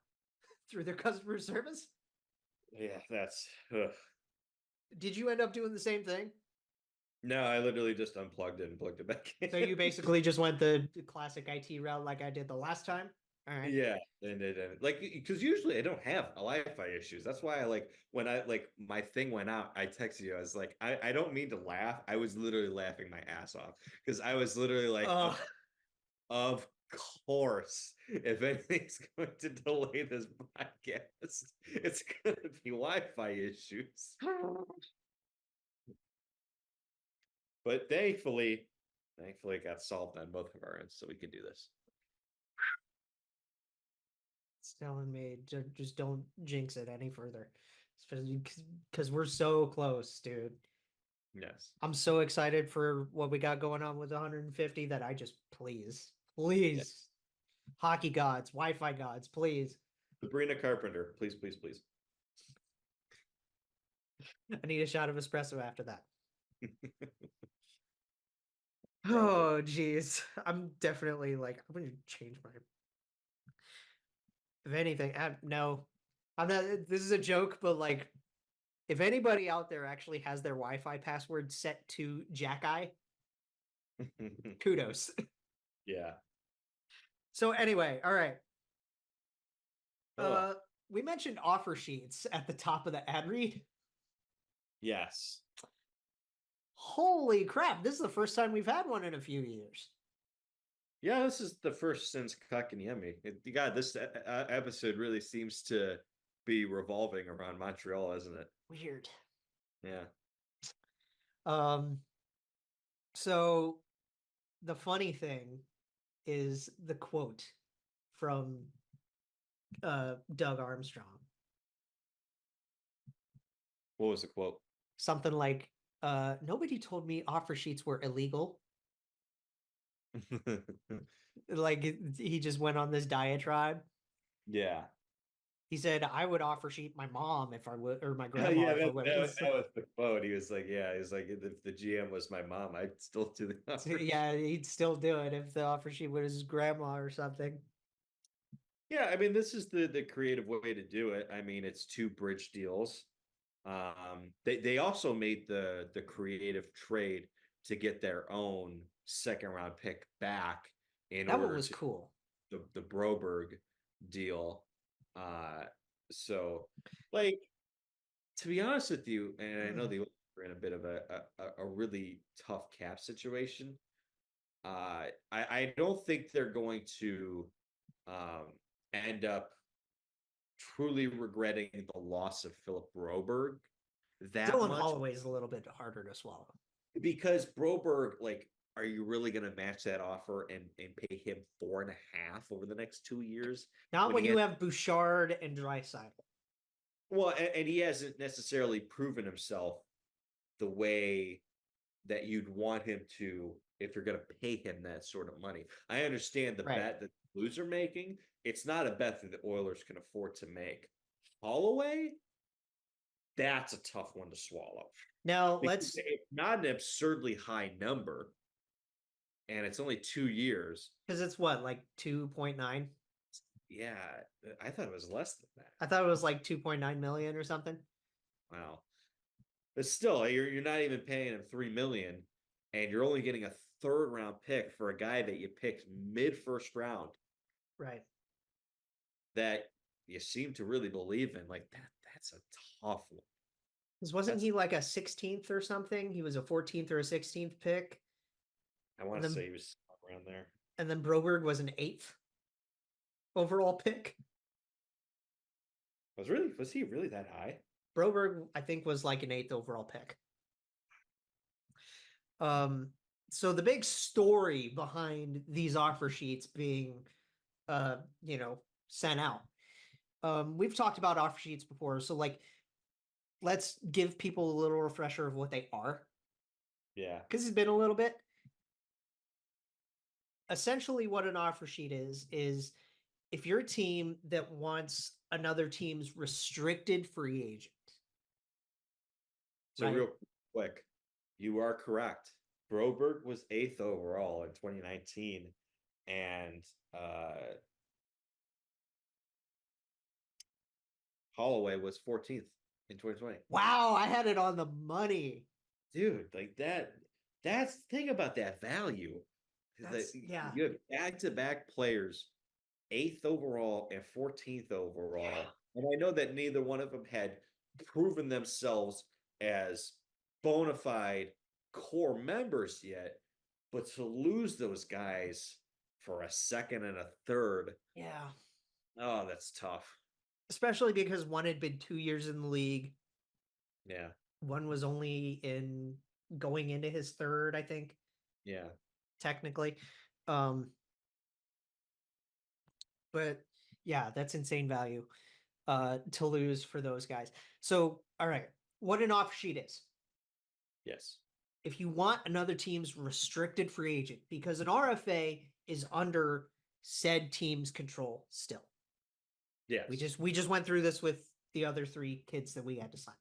through their customer service. Yeah, that's ugh. Did you end up doing the same thing? No, I literally just unplugged it and plugged it back in. So you basically just went the classic IT route like I did the last time? All right. Yeah, and like because usually I don't have Wi-Fi issues. That's why I like when I like my thing went out, I texted you. I was like, I don't mean to laugh. I was literally laughing my ass off because I was literally like, Ugh. of course, if anything's going to delay this podcast, it's going to be Wi-Fi issues. But thankfully, it got solved on both of our ends, so we can do this. It's telling me just don't jinx it any further, especially because we're so close, dude. Yes. I'm so excited for what we got going on with 150 that I just please, hockey gods, Wi-Fi gods, please. Sabrina Carpenter, please, please, please. I need a shot of espresso after that. Oh, geez. I'm definitely like, I'm going to change my. If anything, no, I'm not. This is a joke, but like, if anybody out there actually has their Wi-Fi password set to Jackeye, kudos. Yeah. So anyway, all right. Oh. We mentioned offer sheets at the top of the ad read. Yes. Holy crap! This is the first time we've had one in a few years. Yeah, this is the first since Kakanyemi. God, this episode really seems to be revolving around Montreal, isn't it? Weird. Yeah. So the funny thing is the quote from Doug Armstrong. What was the quote? Something like, nobody told me offer sheets were illegal. Like, he just went on this diatribe. Yeah. He said, I would offer sheet my mom if I would, or my grandma. Yeah, if I would. that was the quote. He was like, yeah, he's like, if the GM was my mom, I'd still do the offer. Yeah, he'd still do it if the offer sheet was his grandma or something. Yeah, I mean, this is the creative way to do it. I mean, it's 2 bridge deals. They also made the creative trade to get their own second round pick back in That order one was to cool. the Broberg deal. So like to be honest with you, and I know the Oilers are in a bit of a really tough cap situation. I don't think they're going to end up truly regretting the loss of Phillip Broberg that Dylan much Holloway is a little bit harder to swallow. because Broberg, like, are you really going to match that offer and pay him 4.5 over the next 2 years? Not when you have Bouchard and Draisaitl. Well, and he hasn't necessarily proven himself the way that you'd want him to if you're going to pay him that sort of money. I understand the bet that the Blues are making. It's not a bet that the Oilers can afford to make. Holloway, that's a tough one to swallow. Now, Because it's not an absurdly high number, and it's only 2 years. Because it's what, like 2.9? Yeah, I thought it was less than that. I thought it was like 2.9 million or something. Wow. But still, you're not even paying him $3 million, and you're only getting a 3rd round pick for a guy that you picked mid first round. Right. That you seem to really believe in. Like that's a tough one. Because wasn't he like a 16th or something? He was a 14th or a 16th pick. I want to say he was around there. And then Broberg was an 8th overall pick. Was he really that high? Broberg, I think, was like an 8th overall pick. So the big story behind these offer sheets being, sent out. We've talked about offer sheets before, so like, let's give people a little refresher of what they are. Yeah, because it's been a little bit. Essentially, what an offer sheet is if you're a team that wants another team's restricted free agent. So right? real quick, you are correct. Broberg was 8th overall in 2019, and Holloway was 14th in 2020. Wow, I had it on the money. Dude, like that's the thing about that value. Yeah. You have back-to-back players, 8th overall and 14th overall. Yeah. And I know that neither one of them had proven themselves as bona fide core members yet, but to lose those guys for a second and a third, Yeah. oh, that's tough. Especially because one had been 2 years in the league. Yeah. One was only going into his third, I think. Yeah. Technically. But yeah, that's insane value to lose for those guys. So, all right, what an offer sheet is. Yes. If you want another team's restricted free agent, because an RFA is under said team's control still. Yes. We just went through this with the other 3 kids that we had to sign.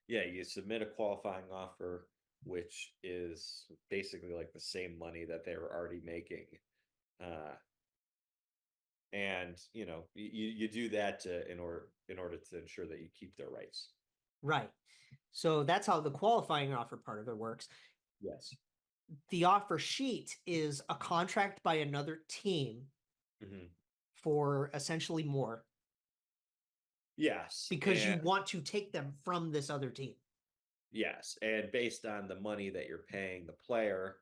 Yeah, you submit a qualifying offer, which is basically like the same money that they were already making. And you do that in order to ensure that you keep their rights. Right. So that's how the qualifying offer part of it works. Yes. The offer sheet is a contract by another team for essentially more. Yes. Because you want to take them from this other team. Yes. And based on the money that you're paying the player,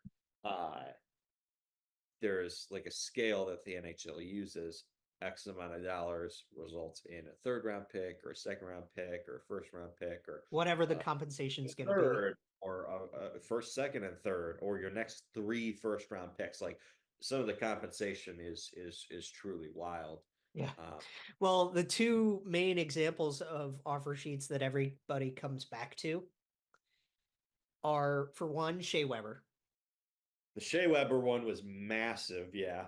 there's like a scale that the NHL uses. X amount of dollars results in a 3rd round pick or a 2nd round pick or a 1st round pick or whatever the compensation is going to be. Or a 1st, 2nd, and 3rd, or your next 3 1st round picks. Like some of the compensation is truly wild. Yeah. Well, the 2 main examples of offer sheets that everybody comes back to are, for one, Shea Weber. The Shea Weber one was massive, yeah.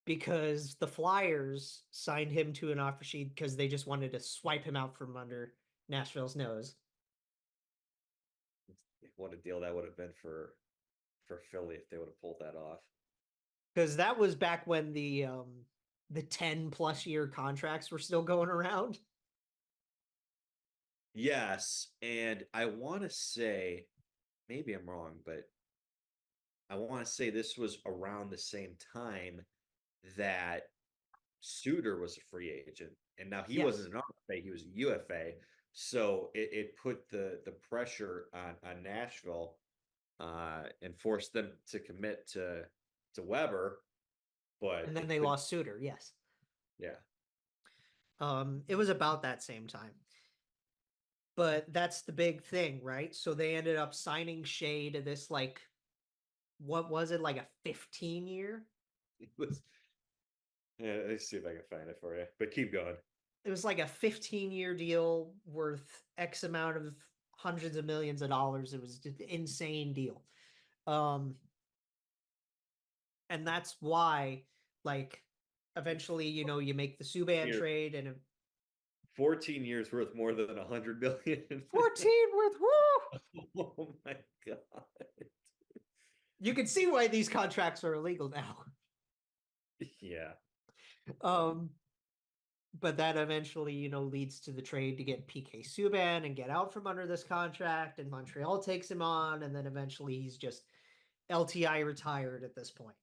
Because the Flyers signed him to an offer sheet because they just wanted to swipe him out from under Nashville's nose. What a deal that would have been for Philly if they would have pulled that off. Because that was back when the 10+ year contracts were still going around. Yes, and I want to say, maybe I'm wrong, but I want to say this was around the same time that Suter was a free agent, and now he wasn't an RFA, he was a UFA. So it put the pressure on Nashville and forced them to commit to Weber. But and then they lost Suter, yes. Yeah. It was about that same time. But that's the big thing, right? So they ended up signing Shea to this, like, what was it, like a 15-year? It was. Yeah, let's see if I can find it for you. But keep going. It was like a 15-year deal worth X amount of hundreds of millions of dollars. It was just an insane deal. And that's why, like, eventually, you make the Subban trade and 14 years worth more than 100 million. 14 worth, woo! Oh my God. You can see why these contracts are illegal now. Yeah. But that eventually, leads to the trade to get PK Subban and get out from under this contract, and Montreal takes him on, and then eventually he's just LTI retired at this point.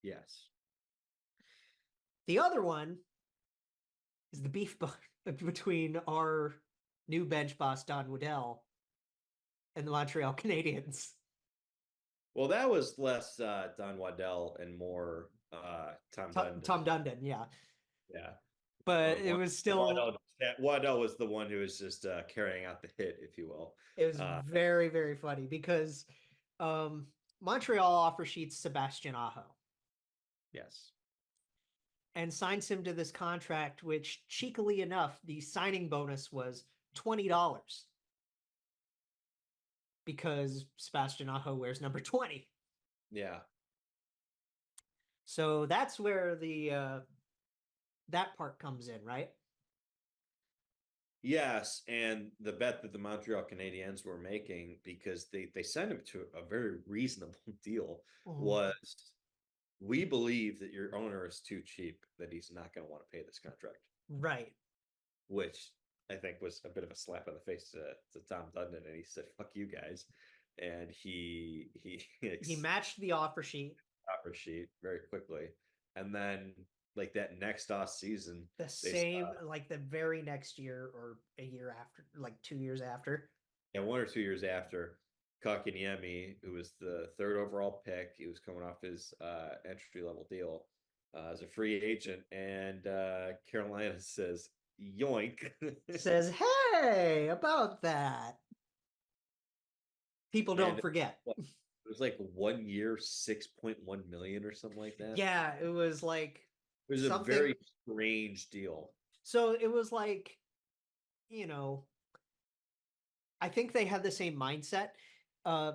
Yes. The other one is the beef between our new bench boss, Don Waddell, and the Montreal Canadiens. Well, that was less Don Waddell and more Tom Dundon. Tom Dundon, yeah. Yeah. But it was still... Waddell was the one who was just carrying out the hit, if you will. It was very, very funny because Montreal offer sheets Sebastian Aho. Yes. And signs him to this contract, which, cheekily enough, the signing bonus was $20. Because Sebastian Aho wears number 20. Yeah. So that's where the that part comes in, right? Yes, and the bet that the Montreal Canadiens were making, because they signed him to a very reasonable deal, was we believe that your owner is too cheap, that he's not going to want to pay this contract. Right. Which I think was a bit of a slap in the face to Tom Dundon, and he said, "Fuck you guys," and he matched the offer sheet very quickly, and then like that next off season, like the very next year or a year after, like 2 years after, and 1 or 2 years after, Kotkaniemi, who was the 3rd overall pick, he was coming off his entry level deal as a free agent, and Carolina says, "Yoink!" says, "Hey, about that." People don't forget. It was like 1 year, 6.1 million or something like that. Yeah, it was like it was a very strange deal. So it was like, I think they had the same mindset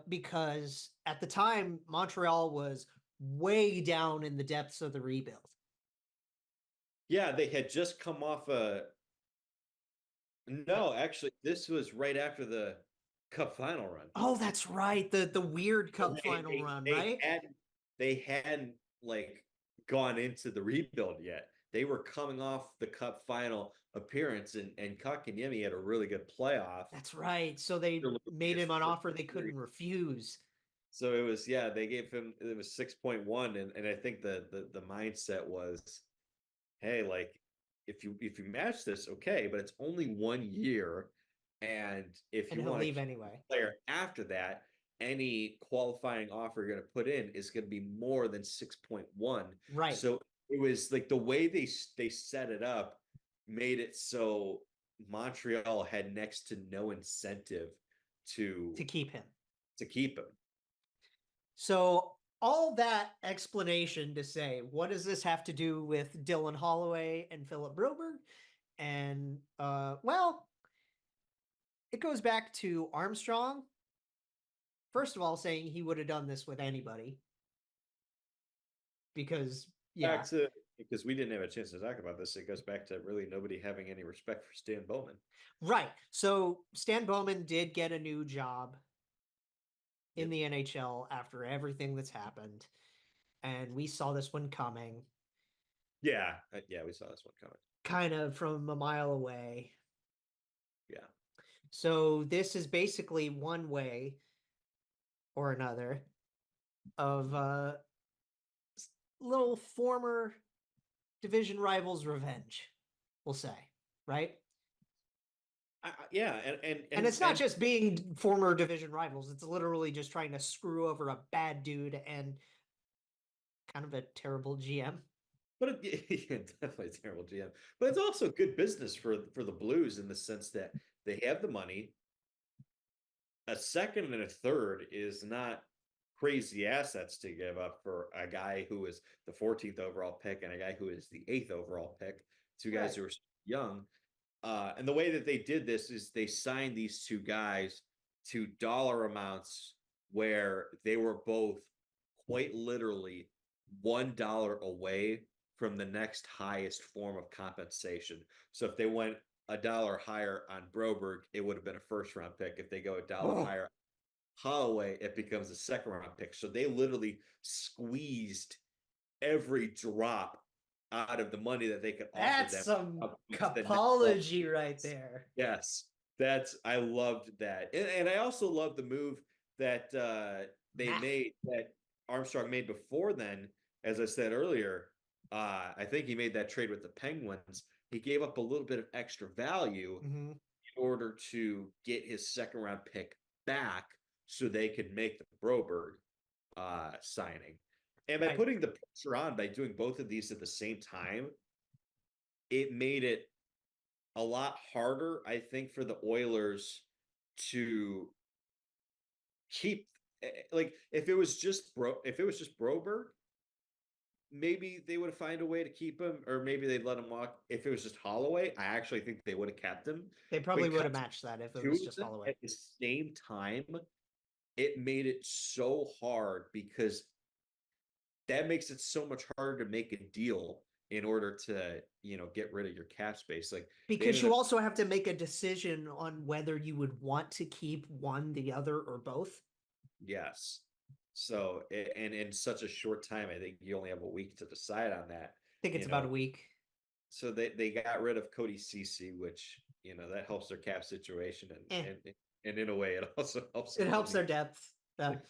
because at the time Montreal was way down in the depths of the rebuild. Yeah, they had just come off actually, this was right after the Cup final run. Oh, that's right. The weird Cup final run, right? They hadn't like gone into the rebuild yet. They were coming off the Cup final appearance, and Kotkaniemi had a really good playoff. That's right. So they made him an offer they couldn't refuse. So it was, they gave him, it was 6.1, and I think the mindset was, hey, like if you match this, okay, but it's only 1 year, and if you want to leave anyway, player after that, any qualifying offer you're going to put in is going to be more than 6.1. Right. So it was like the way they set it up made it so Montreal had next to no incentive to keep him. So all that explanation to say, what does this have to do with Dylan Holloway and Phillip Broberg? And well, it goes back to Armstrong. First of all, saying he would have done this with anybody. Because because we didn't have a chance to talk about this, it goes back to really nobody having any respect for Stan Bowman. Right. So Stan Bowman did get a new job in the NHL after everything that's happened. And we saw this one coming. Yeah, we saw this one coming. Kind of from a mile away. Yeah. So this is basically one way or another of little former division rivals' revenge, we'll say, right? Yeah, and it's not just being former division rivals. It's literally just trying to screw over a bad dude and kind of a terrible GM. But definitely a terrible GM. But it's also good business for the Blues in the sense that they have the money. A second and a third is not crazy assets to give up for a guy who is the 14th overall pick and a guy who is the 8th overall pick. Two guys who are young. And the way that they did this is they signed these two guys to dollar amounts where they were both quite literally $1 away from the next highest form of compensation. So if they went $1 higher on Broberg, it would have been a first round pick. If they go $1 higher on Holloway, it becomes a second round pick. So they literally squeezed every drop out of the money that they could offer them. That's some capology right there. Yes, I loved that. And I also love the move that they made, that Armstrong made before then. As I said earlier, I think he made that trade with the Penguins. He gave up a little bit of extra value in order to get his second round pick back so they could make the Broberg signing. And by putting the pressure on, by doing both of these at the same time, it made it a lot harder, I think, for the Oilers to keep, like, if it was just Broberg, maybe they would have found a way to keep him, or maybe they'd let him walk. If it was just Holloway, I actually think they would have kept him. They probably would have matched that if it was just Holloway. At the same time, it made it so hard because that makes it so much harder to make a deal in order to, get rid of your cap space. Like because you also have to make a decision on whether you would want to keep one, the other, or both. Yes. So, and in such a short time, I think you only have a week to decide on that. I think it's about a week. So they got rid of Cody Ceci, which, that helps their cap situation. And in a way, it also helps. It helps their depth. But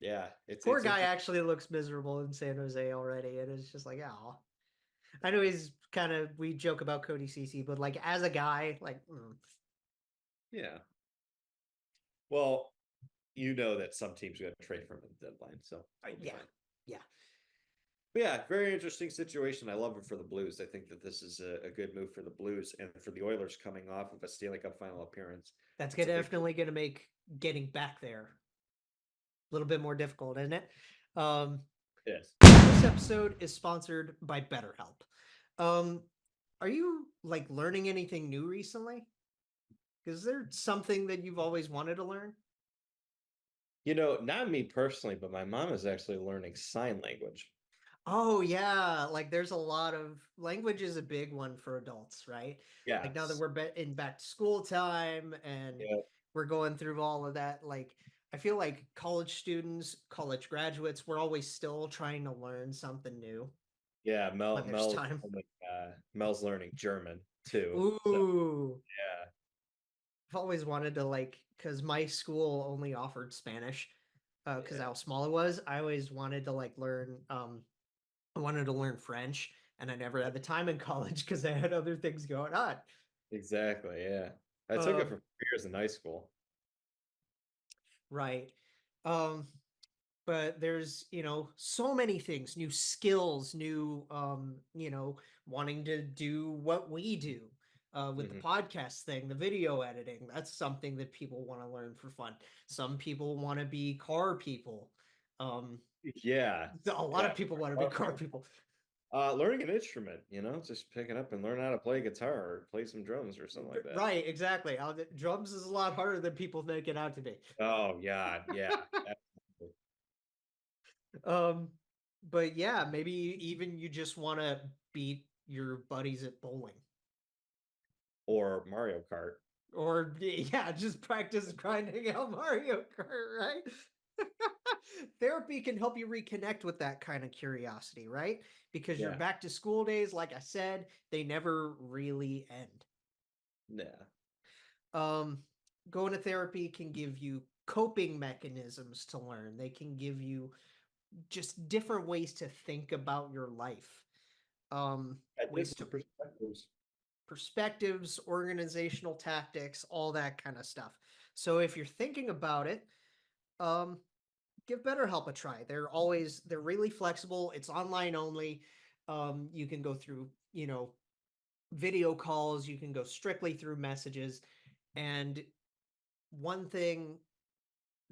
yeah, poor guy actually looks miserable in San Jose already, and it's just like, oh, I know he's we joke about Cody Ceci, but like as a guy, like, yeah. Well, that some teams are going to trade from the deadline, so yeah. But yeah, very interesting situation. I love it for the Blues. I think that this is a good move for the Blues and for the Oilers coming off of a Stanley Cup final appearance. That's definitely going to make getting back there a little bit more difficult, isn't it? Yes. This episode is sponsored by BetterHelp. Are you like learning anything new recently? Is there something that you've always wanted to learn? Not me personally, but my mom is actually learning sign language. Oh yeah, like there's a lot of language is a big one for adults, right? Yeah. Like now that we're in back to school time and we're going through all of that, like I feel like college students, college graduates, we're always still trying to learn something new. Yeah, Mel's learning German too. Ooh. So, yeah. I've always wanted to because my school only offered Spanish because how small it was. I always wanted to learn I wanted to learn French, and I never had the time in college because I had other things going on. Exactly, yeah. I took it for 4 years in high school. Right. But there's, so many things, new skills, new, wanting to do what we do with the podcast thing, the video editing. That's something that people want to learn for fun. Some people want to be car people. Yeah. A lot of people want to be car people. Learning an instrument, just picking up and learning how to play guitar or play some drums or something like that. Right, exactly. Drums is a lot harder than people make it out to be. Oh, yeah, yeah. But yeah, maybe even you just want to beat your buddies at bowling. Or Mario Kart. Or yeah, just practice grinding out Mario Kart, right? Therapy can help you reconnect with that kind of curiosity, right? Because your back to school days, like I said, they never really end. Yeah. Going to therapy can give you coping mechanisms to learn. They can give you just different ways to think about your life. Ways to perspectives, organizational tactics, all that kind of stuff. So if you're thinking about it, give BetterHelp a try. They're really flexible. It's online only. You can go through, video calls. You can go strictly through messages. And one thing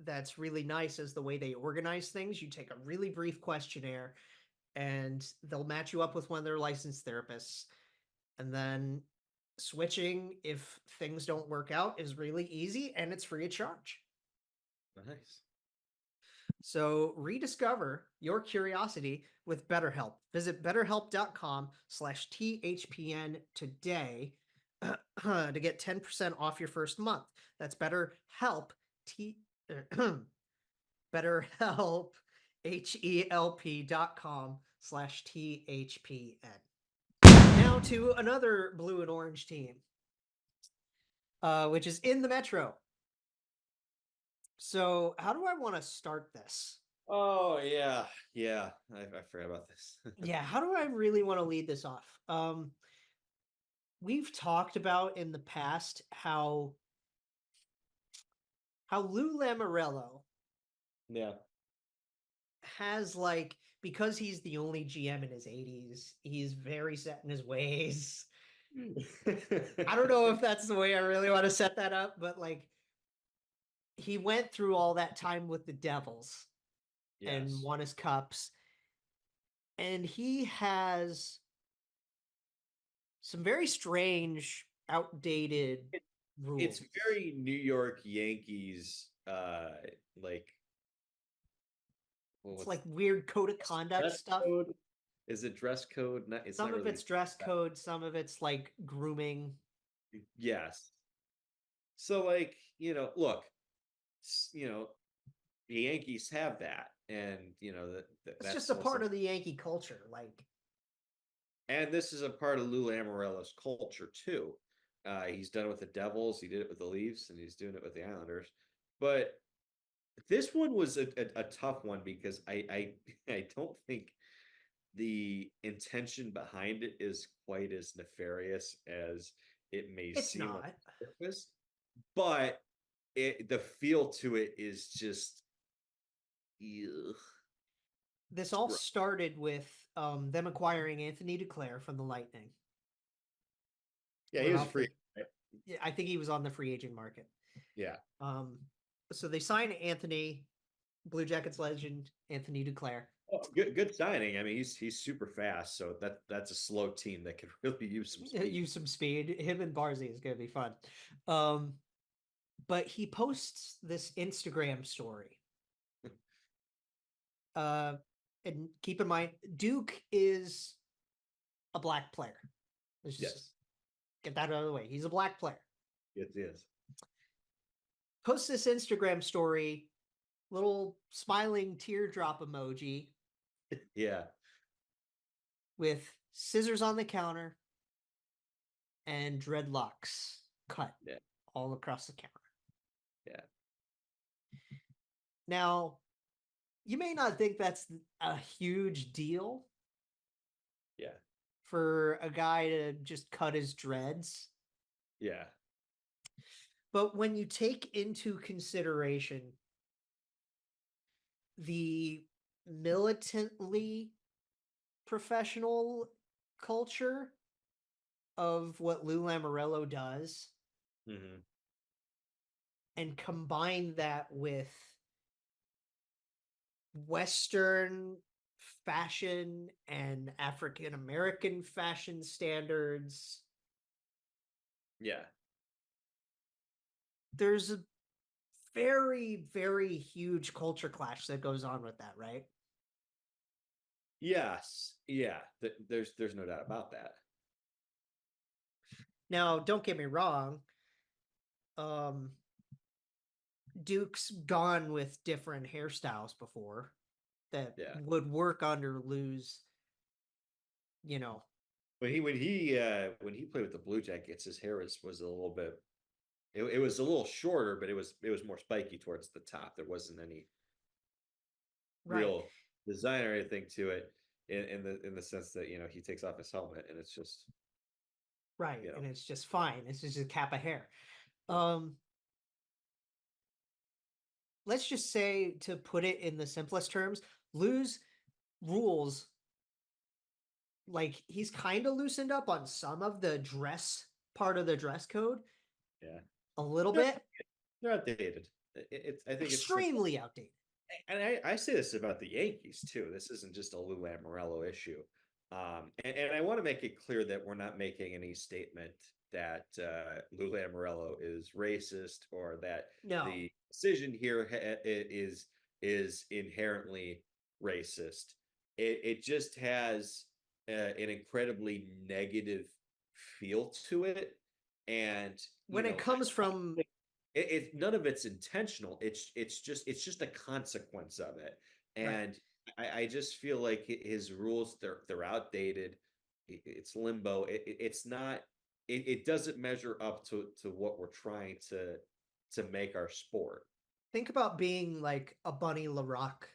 that's really nice is the way they organize things. You take a really brief questionnaire and they'll match you up with one of their licensed therapists. And then switching, if things don't work out, is really easy and it's free of charge. Nice. So rediscover your curiosity with BetterHelp. Visit betterhelp.com/THPN today to get 10% off your first month. That's BetterHelp, BetterHelp, HELP.com/THPN. Now to another blue and orange team, which is in the Metro. So how do I want to start this? Oh, yeah. Yeah. I forgot about this. Yeah. How do I really want to lead this off? We've talked about in the past how Lou Lamoriello has because he's the only GM in his 80s, he's very set in his ways. I don't know if that's the way I really want to set that up, but he went through all that time with the Devils and won his cups. And he has some very strange, outdated rules. It's very New York Yankees, It's like weird code of conduct dress stuff. code? Is it dress code? It's some not of really it's dress code, some of it's like grooming. Yes. So like, look, the Yankees have that, and It's that's just a part also, of the Yankee culture. Like, and this is a part of Lou Lamoriello's culture too. He's done it with the Devils, he did it with the Leafs, and he's doing it with the Islanders. But this one was a tough one because I don't think the intention behind it is quite as nefarious as it may it's seem on not. the surface. But the feel to it is just, ugh. This all started with them acquiring Anthony Duclair from the Lightning. Yeah, he was free. Right? Yeah, I think he was on the free agent market. Yeah. So they signed Anthony, Blue Jackets legend Anthony Duclair. Oh, good signing. I mean, he's super fast, so that's a slow team that could really use some speed. Use some speed. Him and Barzy is going to be fun. But he posts this Instagram story. And keep in mind, Duke is a black player. Let's just get that out of the way. He's a black player. Yes, he is. Posts this Instagram story, little smiling teardrop emoji. Yeah. With scissors on the counter and dreadlocks cut all across the counter. Yeah. Now, you may not think that's a huge deal. Yeah. For a guy to just cut his dreads. Yeah. But when you take into consideration the militantly professional culture of what Lou Lamoriello does, and combine that with Western fashion and African American fashion standards. Yeah. There's a very, very huge culture clash that goes on with that, right? Yes. Yeah. There's no doubt about that. Now, don't get me wrong. Duke's gone with different hairstyles before that would work under Lou's, When he played with the Blue Jackets, his hair was a little bit. It was a little shorter, but it was more spiky towards the top. There wasn't any real design or anything to it in the sense that he takes off his helmet and it's just and it's just fine. It's just a cap of hair. Let's just say, to put it in the simplest terms, Lou's rules, like, he's kind of loosened up on some of the dress part of the dress code. Yeah. A little bit. They're outdated. I think extremely outdated. And I say this about the Yankees too. This isn't just a Lou Lamoriello issue. And I want to make it clear that we're not making any statement that Lou Lamoriello is racist or that the decision here is inherently racist. It just has an incredibly negative feel to it, and when it comes from none of it's intentional. It's just a consequence of it, and I just feel like his rules they're outdated. It's limbo. It's not. It doesn't measure up to what we're trying to make our sport. Think about being like a Bunny LaRock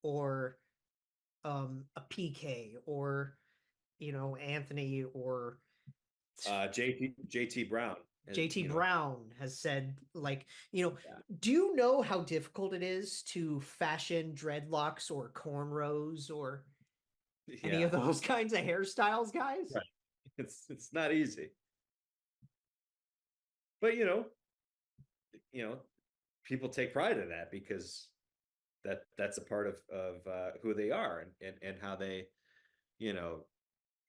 or a PK or Anthony or JT Brown. JT Brown has said, like, do you know how difficult it is to fashion dreadlocks or cornrows or any of those kinds of hairstyles, guys? Right. It's not easy. But people take pride in that because that's a part of who they are and how they,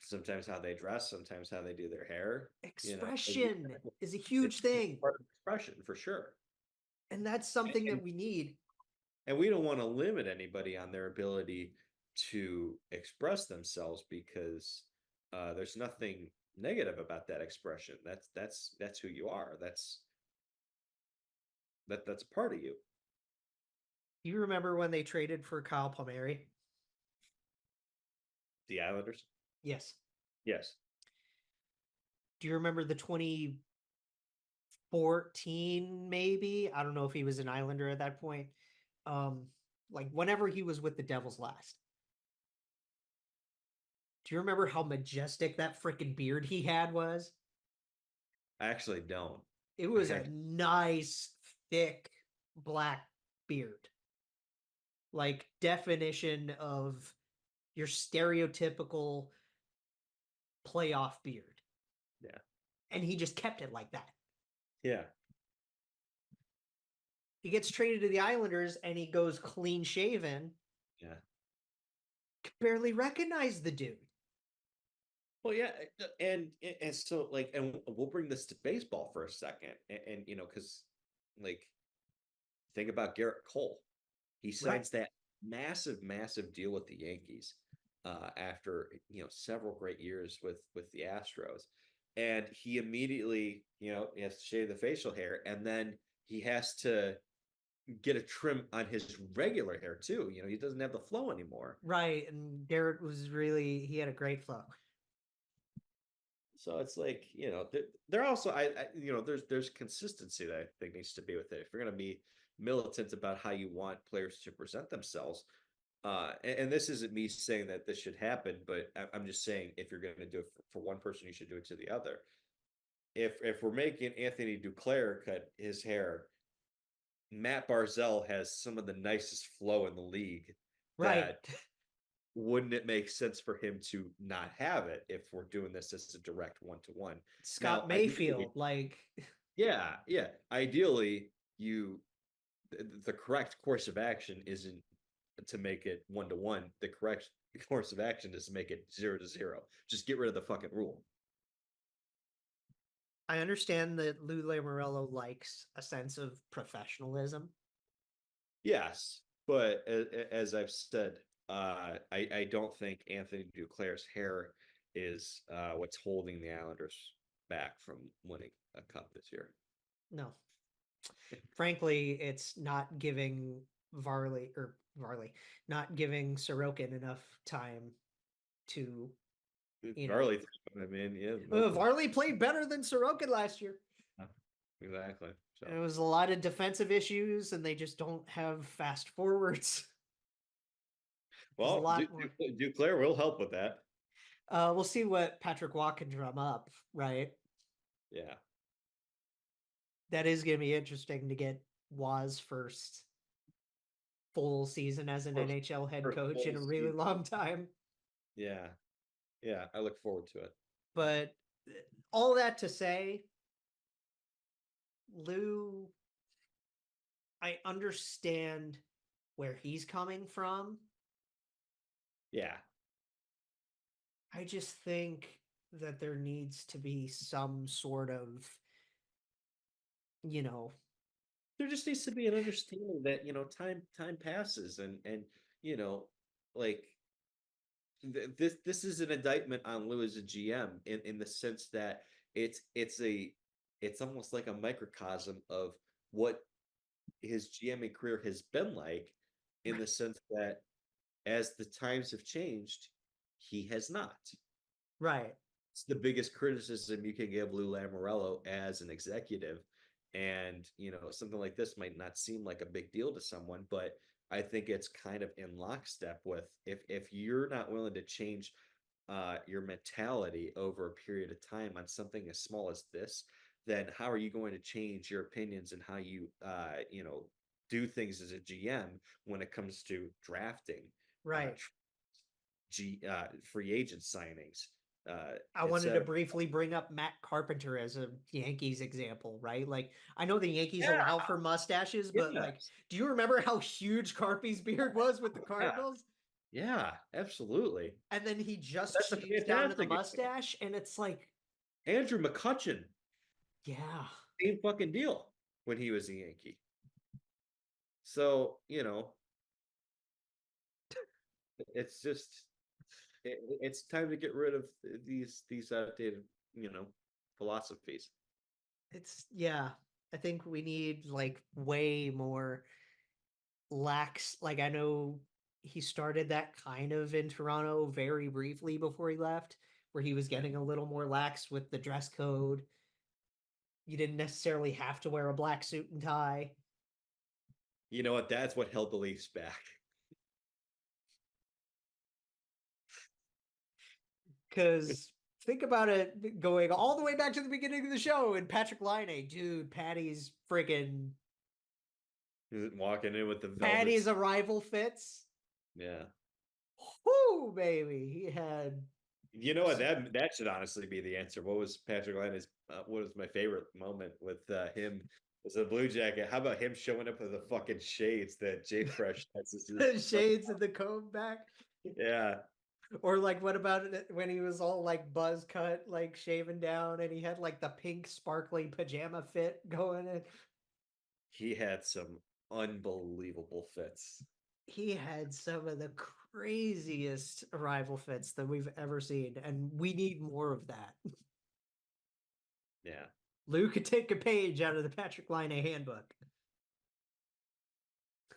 sometimes how they dress, sometimes how they do their hair. Expression is a huge thing. Part of expression, for sure. And that's something that we need. And we don't want to limit anybody on their ability to express themselves because there's nothing negative about that expression. That's who you are. That's a part of you. You remember when they traded for Kyle Palmieri? The Islanders? Yes. Yes. Do you remember the 2014, maybe? I don't know if he was an Islander at that point. Like whenever he was with the Devils last. Do you remember how majestic that freaking beard he had was? I actually don't. It was a nice, thick, black beard. Like definition of your stereotypical playoff beard. Yeah. And he just kept it like that. Yeah. He gets traded to the Islanders and he goes clean shaven. Yeah. Could barely recognize the dude. Well, yeah, and so like, and we'll bring this to baseball for a second, and you know, because like, think about Garrett Cole. He signs that massive deal with the Yankees after several great years with the Astros, and he immediately he has to shave the facial hair, and then he has to get a trim on his regular hair too. He doesn't have the flow anymore. Right, and Garrett he had a great flow. So it's like, they're also, there's consistency that I think needs to be with it. If you're going to be militant about how you want players to present themselves, and this isn't me saying that this should happen, but I'm just saying if you're going to do it for one person, you should do it to the other. If we're making Anthony Duclair cut his hair, Matt Barzal has some of the nicest flow in the league. Right. Wouldn't it make sense for him to not have it if we're doing this as a direct one-to-one? Scott Mayfield, yeah. Ideally, the correct course of action isn't to make it 1-to-1. The correct course of action is to make it 0-0. Just get rid of the fucking rule. I understand that Lou Lamoriello likes a sense of professionalism. Yes, but as I've said, I don't think Anthony Duclair's hair is what's holding the Islanders back from winning a cup this year. No. Frankly, it's not giving not giving Sorokin enough time to Varley, I mean, yeah. Varley played better than Sorokin last year. Exactly. So. It was a lot of defensive issues, and they just don't have fast forwards. Well, Duclair will help with that. We'll see what Patrik Laine can drum up, right? Yeah. That is going to be interesting to get Waz's first full season as an NHL head coach in a really long time. Yeah. Yeah, I look forward to it. But all that to say, Lou, I understand where he's coming from. Yeah. I just think that there needs to be some sort of, there just needs to be an understanding that, time passes and like this is an indictment on Lou as a GM in the sense that it's almost like a microcosm of what his GMing career has been like, in the sense that as the times have changed, he has not. Right. It's the biggest criticism you can give Lou Lamoriello as an executive. And, something like this might not seem like a big deal to someone, but I think it's kind of in lockstep with if you're not willing to change your mentality over a period of time on something as small as this, then how are you going to change your opinions and how you, do things as a GM when it comes to drafting, right? Free agent signings. I wanted to briefly bring up Matt Carpenter as a Yankees example, right? Like, I know the Yankees allow for mustaches, but do you remember how huge Carpy's beard was with the Cardinals? Yeah, absolutely. And then he just shaves down to the mustache, and it's like Andrew McCutchen. Yeah. Same fucking deal when he was a Yankee. So, it's just it's time to get rid of these outdated, philosophies. Yeah, I think we need like way more lax. Like I know he started that kind of in Toronto very briefly before he left, where he was getting a little more lax with the dress code. You didn't necessarily have to wear a black suit and tie. You know what? That's what held the Leafs back. Because think about it going all the way back to the beginning of the show and Patrik Laine, dude, Patty's freaking Walking in with the Patty's velvet. arrival fits. Yeah. Whoo, baby. He had You know what? That should honestly be the answer. What was Patrik Laine's? What was my favorite moment with him as a Blue Jacket? How about him showing up with the fucking shades that Jay Fresh has? the shades and the comb back. Yeah. Or like, what about it when he was all like buzz cut, like shaven down, and he had like the pink sparkling pajama fit going in? He had some unbelievable fits. He had some of the craziest arrival fits that we've ever seen, and we need more of that. Yeah. Lou could take a page out of the Patrik Laine handbook.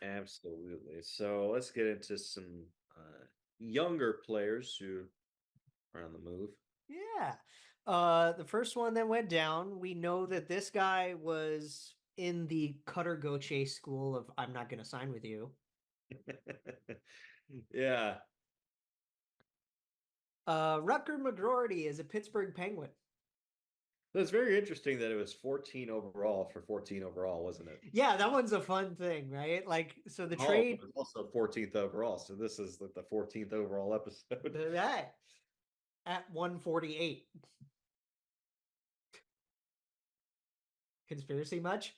Absolutely. So let's get into some younger players who are on the move. Yeah. The first one that went down, we know that this guy was in the Cutter Gauthier school of I'm not going to sign with you. Yeah. Rutger McGroarty is a Pittsburgh Penguin. So it's very interesting that it was 14 overall for 14 overall, wasn't it? Yeah, that one's a fun thing, right? Like, so the Oh, trade was also 14th overall. So this is the 14th overall episode. that at 148. Conspiracy much?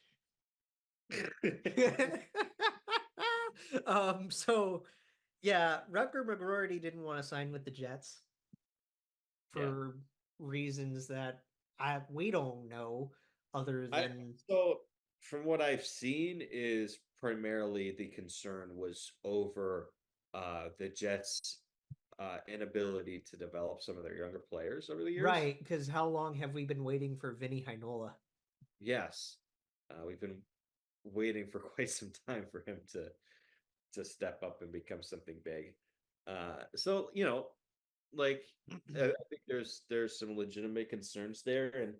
So yeah, Rutger McGroarty didn't want to sign with the Jets for reasons that we don't know other than So from what I've seen is primarily the concern was over the Jets inability to develop some of their younger players over the years. right, because how long have we been waiting for Vinny Heinola? Yes. We've been waiting for quite some time for him to step up and become something big. So like I think there's some legitimate concerns there, and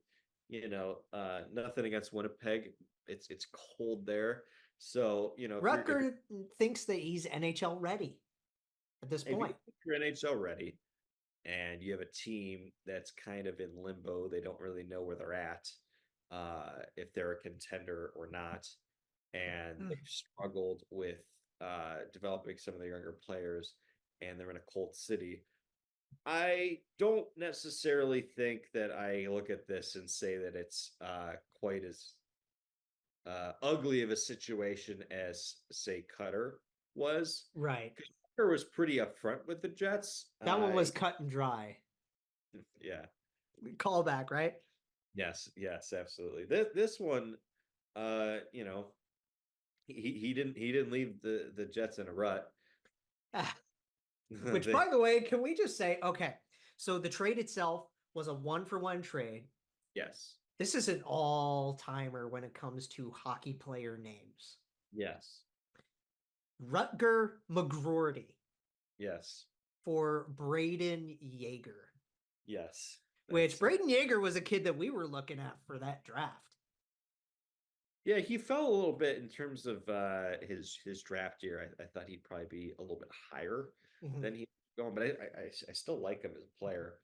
nothing against Winnipeg. It's cold there, so if Rutger thinks that he's NHL ready at this point. you're NHL ready, and you have a team that's kind of in limbo, they don't really know where they're at, if they're a contender or not, and they've struggled with developing some of the younger players, and they're in a cold city. I don't necessarily think that I look at this and say that it's quite as ugly of a situation as, say, Cutter was. Right. Cutter was pretty upfront with the Jets. That one was cut and dry. Yeah. Callback, right? Yes, absolutely. This one, he didn't leave the Jets in a rut. Which, by the way, can we just say, okay, so the trade itself was a 1-for-1 trade. Yes. This is an all-timer when it comes to hockey player names. Yes. Rutger McGroarty. Yes. For Brayden Yager. Yes. Which Brayden Yager was a kid that we were looking at for that draft. Yeah, he fell a little bit in terms of his draft year. I thought he'd probably be a little bit higher than he's going, but I still like him as a player.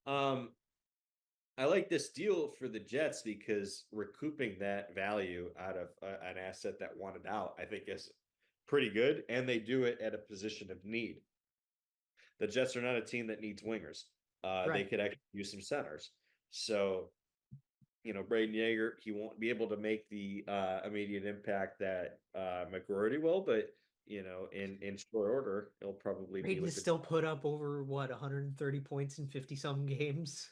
I like this deal for the Jets because recouping that value out of an asset that wanted out, I think, is pretty good, and they do it at a position of need. The Jets are not a team that needs wingers. They could actually use some centers. So, Brayden Yager, he won't be able to make the immediate impact that McGroarty will, but in short order, he'll probably be like still put up over 130 points in 50-some games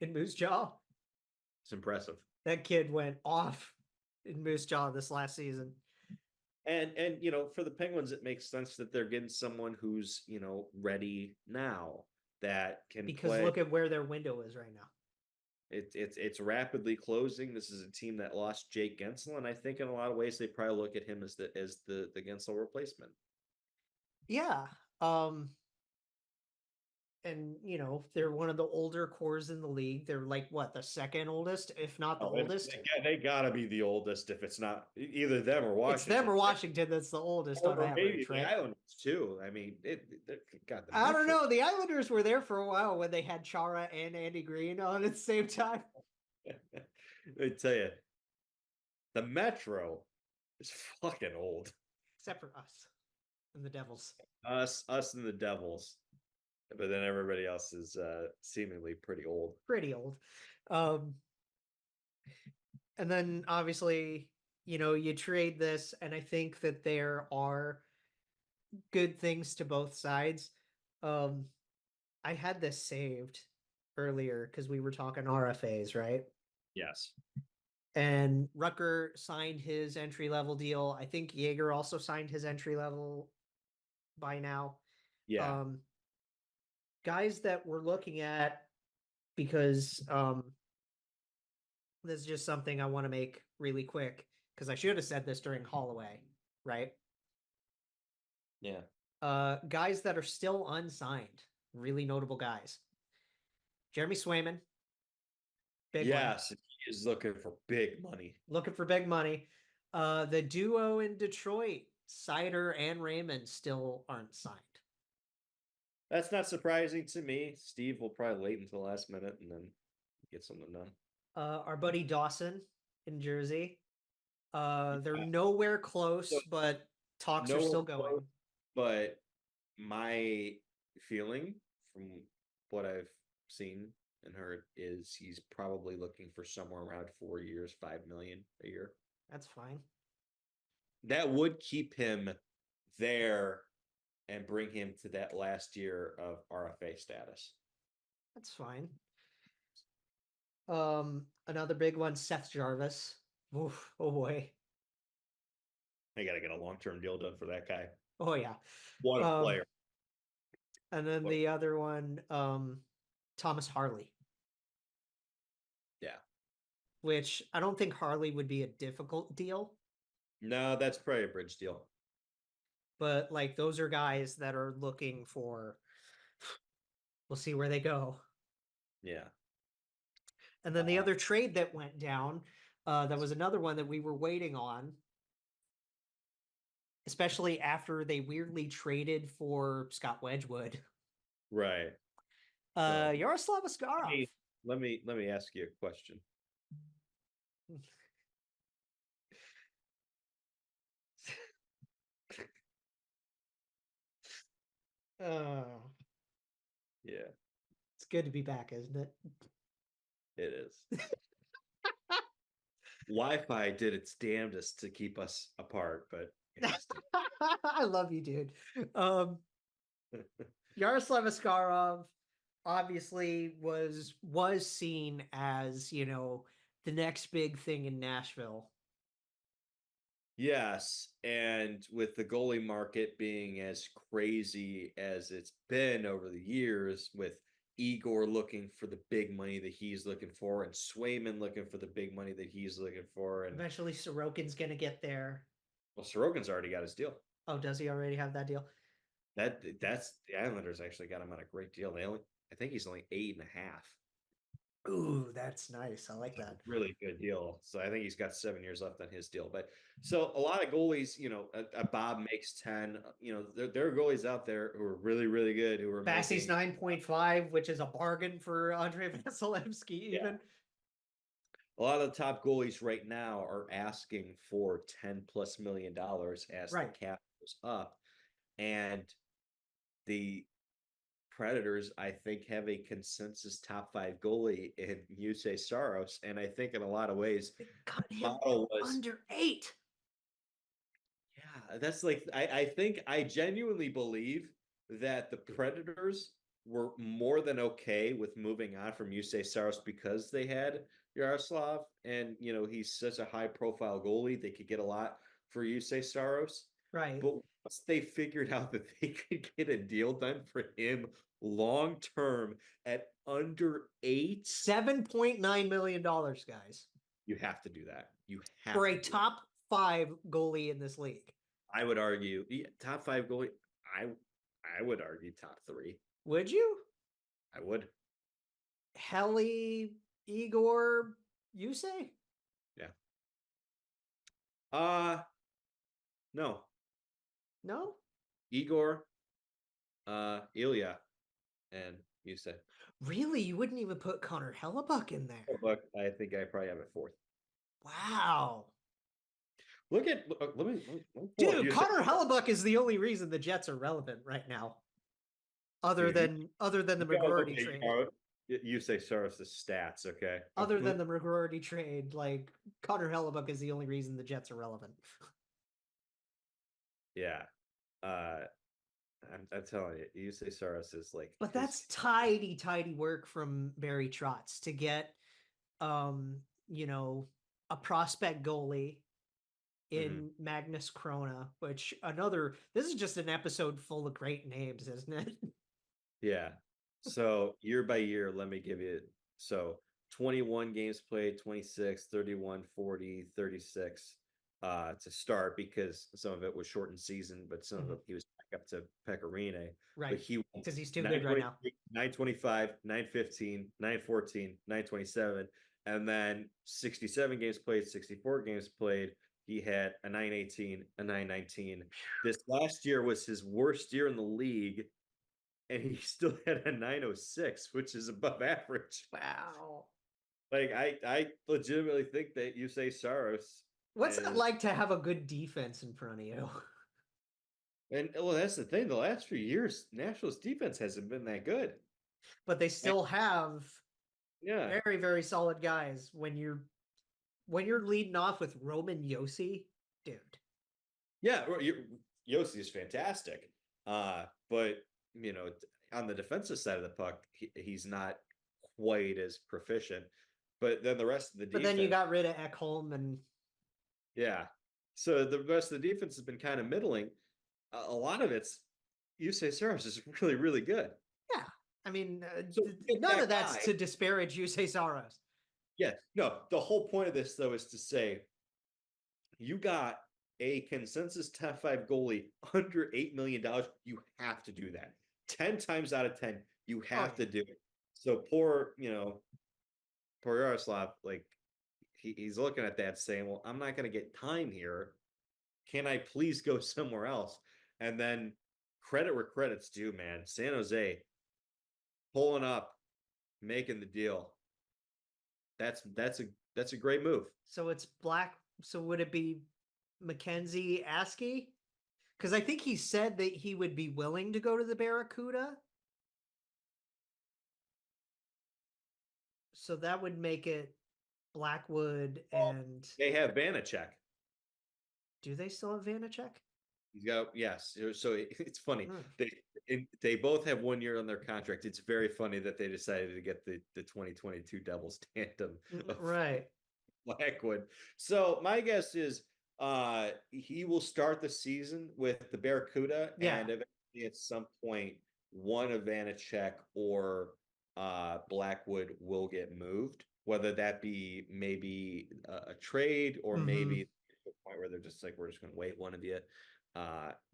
in Moose Jaw. It's impressive. That kid went off in Moose Jaw this last season. And for the Penguins, it makes sense that they're getting someone who's ready now that can Because play. look at where their window is right now. It's rapidly closing. This is a team that lost Jake Gensel, and I think in a lot of ways they probably look at him as the Gensel replacement. Yeah. And they're one of the older cores in the league. They're like what, the second oldest, if not the oldest. They gotta be the oldest if it's not either them or Washington. It's them or Washington that's the oldest on average, right? The Islanders too. I mean, I don't know. The Islanders were there for a while when they had Chara and Andy Green on at the same time. Let me tell you, the Metro is fucking old. Except for us and the Devils. Us and the Devils. But then everybody else is seemingly pretty old. Pretty old. And then obviously, you trade this, and I think that there are good things to both sides. I had this saved earlier because we were talking RFAs, right? Yes. And Rutger signed his entry-level deal. I think Yager also signed his entry-level by now. Yeah. Guys that we're looking at, because this is just something I want to make really quick, because I should have said this during Holloway, right? Yeah. Guys that are still unsigned, really notable guys. Jeremy Swayman. Yes, he is looking for big money. Looking for big money. The duo in Detroit, Sider and Raymond, still aren't signed. That's not surprising to me. Steve will probably wait until the last minute and then get something done. Our buddy Dawson in Jersey. They're nowhere close, but talks are still going. But my feeling from what I've seen and heard is he's probably looking for somewhere around 4 years, $5 million a year. That's fine. That would keep him there and bring him to that last year of RFA status. That's fine. Another big one, Seth Jarvis. Oof, oh boy. They got to get a long-term deal done for that guy. Oh yeah. What a player. And then the other one, Thomas Harley. Yeah. Which I don't think Harley would be a difficult deal. No, that's probably a bridge deal. But like those are guys that are looking for, we'll see where they go. Yeah. And then the other trade that went down, that was another one that we were waiting on, especially after they weirdly traded for Scott Wedgwood. Right. Yaroslav Askarov. Let me ask you a question. Yeah. It's good to be back, isn't it? It is. Wi-Fi did its damnedest to keep us apart, but I love you, dude. Yaroslav Askarov obviously was seen as, the next big thing in Nashville. Yes, and with the goalie market being as crazy as it's been over the years, with Igor looking for the big money that he's looking for, and Swayman looking for the big money that he's looking for, and eventually Sorokin's gonna get there. Well, Sorokin's already got his deal. Oh, does he already have that deal? That's the Islanders actually got him on a great deal. I think he's only 8.5. Ooh, that's nice. I like that. Really good deal. So I think he's got 7 years left on his deal. But so a lot of goalies, a Bob makes 10. There are goalies out there who are really, really good. Who are Bassey's 9.5, which is a bargain for Andrei Vasilevsky. Even a lot of the top goalies right now are asking for $10+ million as the cap goes up, and the Predators, I think, have a consensus top 5 goalie in Jussi Saros, and I think in a lot of ways, the model was under 8. Yeah, that's like I genuinely believe that the Predators were more than okay with moving on from Jussi Saros because they had Yaroslav, and he's such a high-profile goalie. They could get a lot for Yusei Saros. Right. But once they figured out that they could get a deal done for him long term at under 8, $7.9 million, guys, you have to do that. You have for to a do it. top 5 goalie in this league. I would argue top 5 goalie. I would argue top 3. Would you? I would. Helly, Igor, Yusei? Yeah. No. No? Igor, Ilya, and Yusei. Really? You wouldn't even put Connor Hellebuck in there? But I think I probably have it 4th. Wow. Let me pull Dude, up Connor Hellebuck is the only reason the Jets are relevant right now. Other than the McGroarty trade. You say Saros' stats, okay? Other than the McGroarty trade, like Connor Hellebuck is the only reason the Jets are relevant. Yeah. I'm telling you, you say Saros is like. But that's tidy work from Barry Trotz to get a prospect goalie in Magnus Krona, which this is just an episode full of great names, isn't it? Yeah. So year by year, let me give you 21 games played, 26, 31, 40, 36 to start, because some of it was shortened season, but some of it he was back up to Pecorine. Right. But because he's too good right now. 925, 915, 914, 927, and then 67 games played, 64 games played. He had a 918, a 919. This last year was his worst year in the league, and he still had a 906, which is above average. Wow. Like I legitimately think that Yusei Saros. What's it like to have a good defense in front of you? And well, that's the thing. The last few years, Nashville's defense hasn't been that good. But they still have Yeah. very, very solid guys. When you're leading off with Roman Josi, dude. Yeah, Yossi is fantastic. But on the defensive side of the puck, he's not quite as proficient. But then the rest of the defense. But then you got rid of Ekholm and. Yeah. So the rest of the defense has been kind of middling. A lot of it's Yusei Saros is really, really good. Yeah. I mean, So none of that's to disparage Yusei Saros. Yeah. No, the whole point of this, though, is to say you got a consensus top 5 goalie under $8 million. You have to do that. 10 times out of 10, you have to do it. So poor Yaroslav, like he's looking at that saying, well, I'm not going to get time here. Can I please go somewhere else? And then credit where credit's due, man. San Jose pulling up, making the deal. That's a great move. So it's Black. So would it be Mackenzie Askey? Because I think he said that he would be willing to go to the Barracuda. So that would make it Blackwood and. They have Vanacek. Do they still have Vanacek? Yes. So it's funny. They both have 1 year on their contract. It's very funny that they decided to get the 2022 Devils tandem. Right. Blackwood. So my guess is he will start the season with the Barracuda, and eventually at some point one of Vanacek or Blackwood will get moved, whether that be maybe a trade or maybe a point where they're just like, we're just going to wait one of you.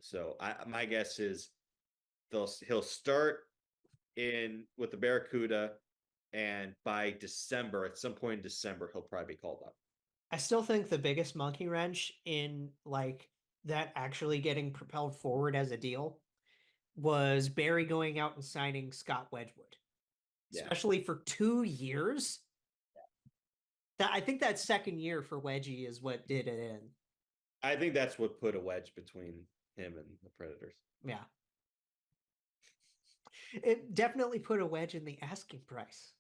So my guess is he'll start with the Barracuda, and by December, at some point in December, he'll probably be called up. I still think the biggest monkey wrench in like that actually getting propelled forward as a deal was Barry going out and signing Scott Wedgwood, especially for 2 years. I think that second year for Wedgie is what did it in. I think that's what put a wedge between him and the Predators. Yeah. It definitely put a wedge in the asking price.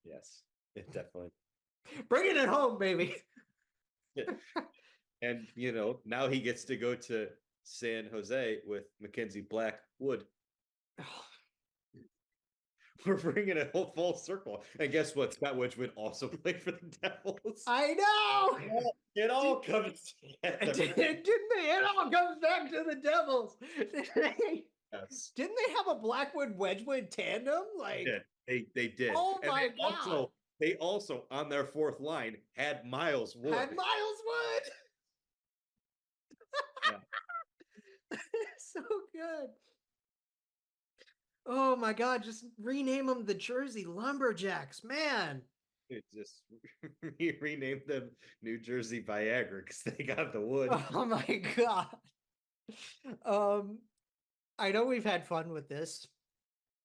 Yes, it definitely. Bringing it home, baby. And, now he gets to go to San Jose with Mackenzie Blackwood. We're bringing it a full circle. And guess what? Scott Wedgwood also played for the Devils. I know. It all comes together. Didn't they? It all comes back to the Devils. Yes. Didn't they have a Blackwood Wedgwood tandem? Like they did. Oh And my God. They also on their fourth line had Miles Wood. Had Miles Wood. Yeah. So good. Oh my God, just rename them the Jersey Lumberjacks, man. It just renamed them New Jersey Viagra because they got the wood. Oh my God. I know we've had fun with this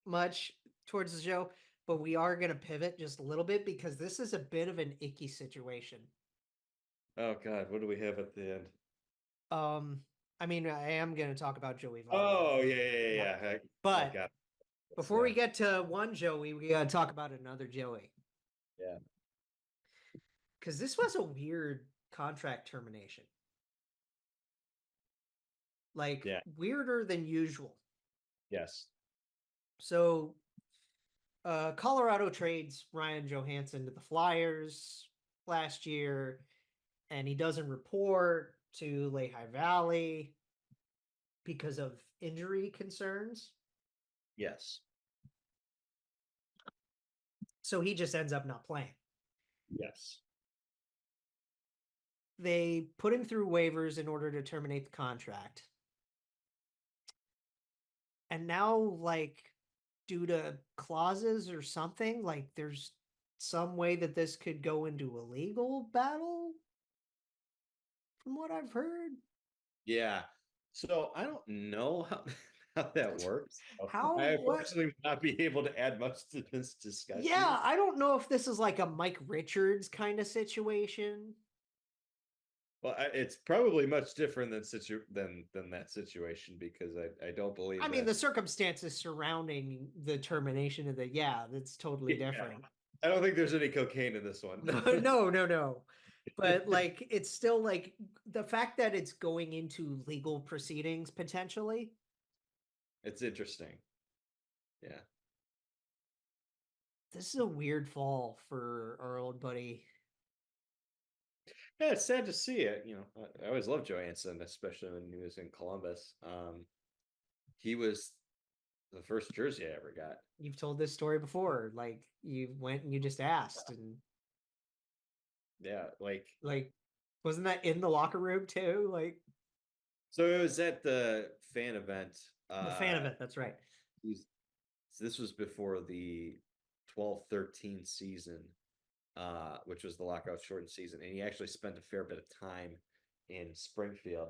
much towards the show, but we are going to pivot just a little bit because this is a bit of an icky situation. Oh God, what do we have at the end? I mean, I am going to talk about Joey Votto. Oh yeah. But before we get to one Joey, we got to talk about another Joey. Yeah. Because this was a weird contract termination. Like, weirder than usual. Yes. So, Colorado trades Ryan Johansen to the Flyers last year, and he doesn't report to Lehigh Valley because of injury concerns. Yes. So he just ends up not playing. Yes. They put him through waivers in order to terminate the contract. And now, like, due to clauses or something, like, there's some way that this could go into a legal battle, from what I've heard. Yeah. So I don't know how that works. How I unfortunately would not be able to add much to this discussion. Yeah, I don't know if this is like a Mike Richards kind of situation. Well, it's probably much different than that situation because I don't believe. I mean, the circumstances surrounding the termination of that's totally different. I don't think there's any cocaine in this one. No. But like, it's still like the fact that it's going into legal proceedings potentially. It's interesting. Yeah. This is a weird fall for our old buddy. Yeah, it's sad to see it. You know, I always loved Johansen, especially when he was in Columbus. He was the first jersey I ever got. You've told this story before. Like, you went and you just asked, and like wasn't that in the locker room too? Like, so it was at the fan event. The fan event, that's right. This was before the 12-13 season. Which was the lockout shortened season, and he actually spent a fair bit of time in Springfield,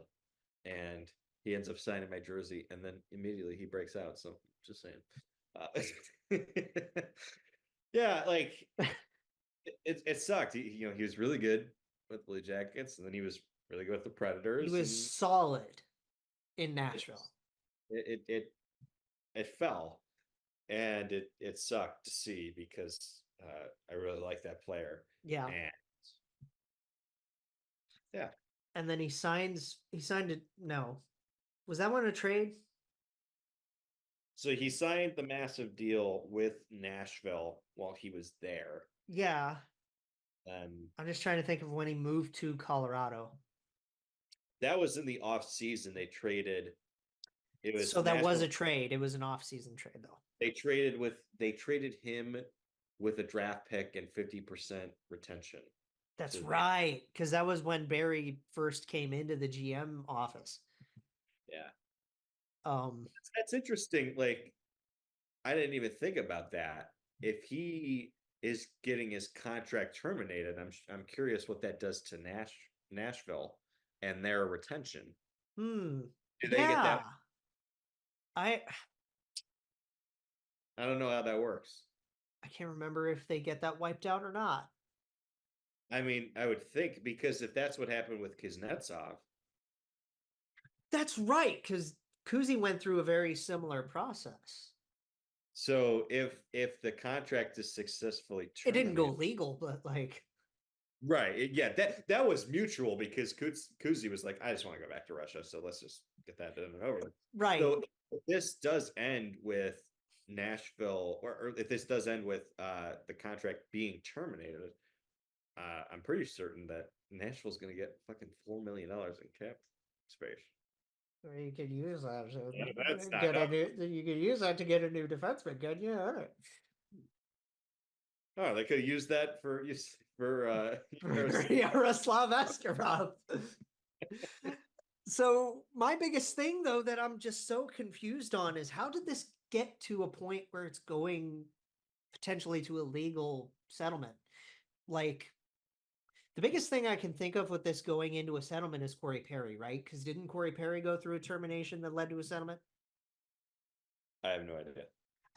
and he ends up signing my jersey, and then immediately he breaks out. So just saying, yeah, like it sucked. He was really good with the Blue Jackets, and then he was really good with the Predators. He was solid in Nashville. It fell, and it sucked to see because. I really like that player. Yeah. And then he signed it. No. Was that one a trade? So he signed the massive deal with Nashville while he was there. Yeah. I'm just trying to think of when he moved to Colorado. That was in the off season. They traded. That was a trade. It was an off-season trade though. They traded him with a draft pick and 50% retention. That's right, because that was when Barry first came into the GM office. Yeah. That's interesting. Like, I didn't even think about that. If he is getting his contract terminated, I'm curious what that does to Nashville and their retention. Do they get that? I don't know how that works. I can't remember if they get that wiped out or not. I mean, I would think, because if that's what happened with Kuznetsov. That's right, because Kuzi went through a very similar process. So if the contract is successfully terminated, it didn't go legal, but like. Right. Yeah, that was mutual because Kuzi was like, I just want to go back to Russia, so let's just get that done and over. Right. So if this does end with Nashville, or if this does end with the contract being terminated, I'm pretty certain that Nashville's going to get fucking $4 million in cap space. Or you could use that to Yeah, that's not get a enough. new. You could use that to get a new defenseman. Good, yeah. All right. Oh, they could use that for Yaroslav Askarov. So my biggest thing, though, that I'm just so confused on is how did this get to a point where it's going potentially to a legal settlement? Like, the biggest thing I can think of with this going into a settlement is Corey Perry, right? Because didn't Corey Perry go through a termination that led to a settlement? I have no idea.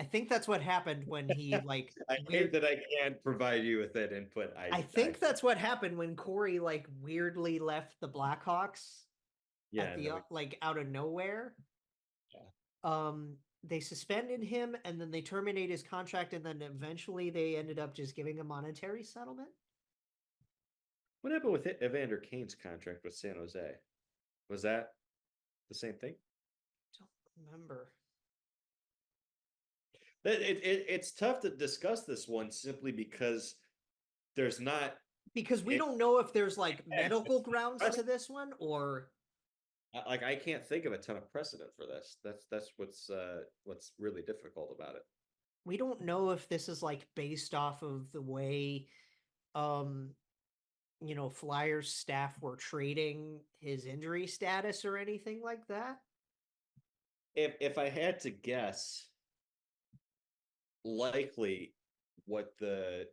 I think that's what happened when he I hate that I can't provide you with that input. I think that's what happened when Corey weirdly left the Blackhawks at the out of nowhere. Yeah. They suspended him and then they terminate his contract and then eventually they ended up just giving a monetary settlement. What happened with Evander Kane's contract with San Jose? Was that the same thing? Don't remember. It's tough to discuss this one simply because there's not, because we don't know if there's medical grounds to this one, or I can't think of a ton of precedent for this. That's what's really difficult about it. We don't know if this is based off of the way Flyers staff were treating his injury status or anything like that. If I had to guess, likely what the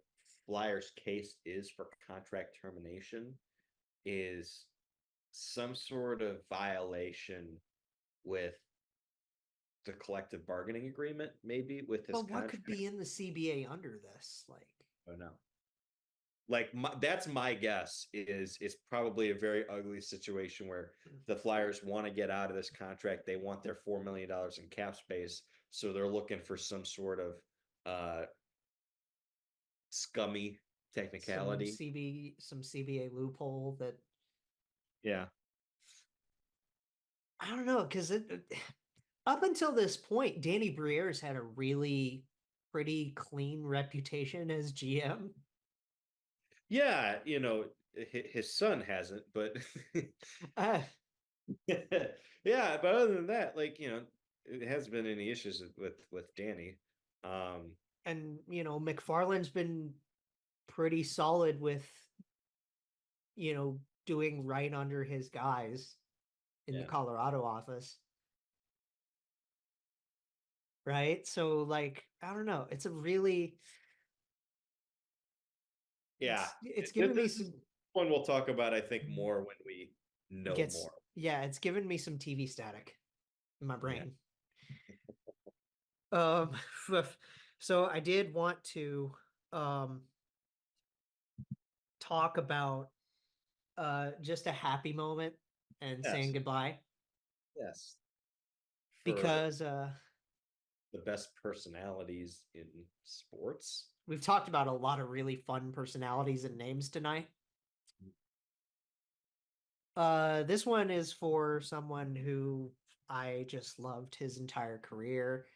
Flyers case is for contract termination is some sort of violation with the collective bargaining agreement, maybe with his But what contract. could be in the CBA under this? Oh no. That's my guess is probably a very ugly situation where the Flyers want to get out of this contract. They want their $4 million in cap space. So they're looking for some sort of scummy technicality. Some CBA loophole that. Yeah. I don't know, because up until this point, Danny Briere's had a really pretty clean reputation as GM. Yeah, his son hasn't, but yeah, but other than that, it hasn't been any issues with Danny. And McFarland's been pretty solid with doing right under his guys in the Colorado office. Right? So I don't know. It's a really it's given me some one we'll talk about, I think, more when we know more. Yeah, it's given me some TV static in my brain. Yeah. So I did want to talk about just a happy moment and saying goodbye. Yes. Because the best personalities in sports. We've talked about a lot of really fun personalities and names tonight. This one is for someone who I just loved his entire career.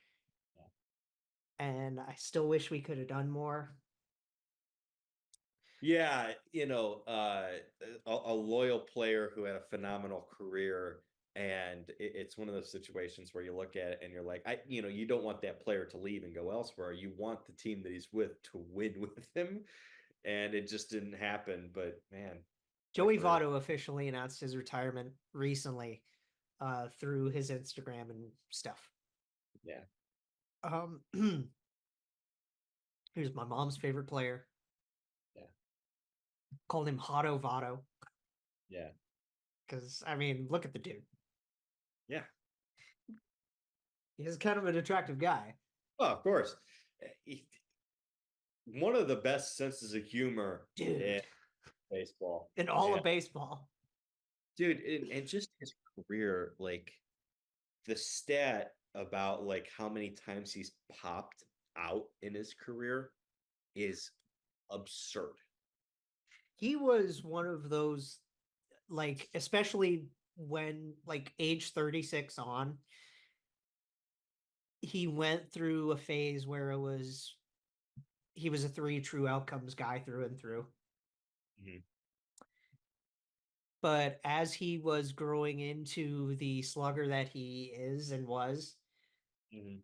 And I still wish we could have done more. Yeah, a loyal player who had a phenomenal career. And it's one of those situations where you look at it and you're like, you don't want that player to leave and go elsewhere. You want the team that he's with to win with him. And it just didn't happen. But man, Joey Votto officially announced his retirement recently through his Instagram and stuff. Yeah. He was my mom's favorite player. Yeah. Called him Hotto Votto. Yeah. Because, look at the dude. Yeah. He's kind of an attractive guy. Oh, of course. One of the best senses of humor in baseball. In all of baseball. Dude, and just his career, the stat about how many times he's popped out in his career is absurd. He was one of those, especially when age 36 on, he went through a phase where he was a 3 true outcomes guy through and through. Mhm. But as he was growing into the slugger that he is and was, Mhm.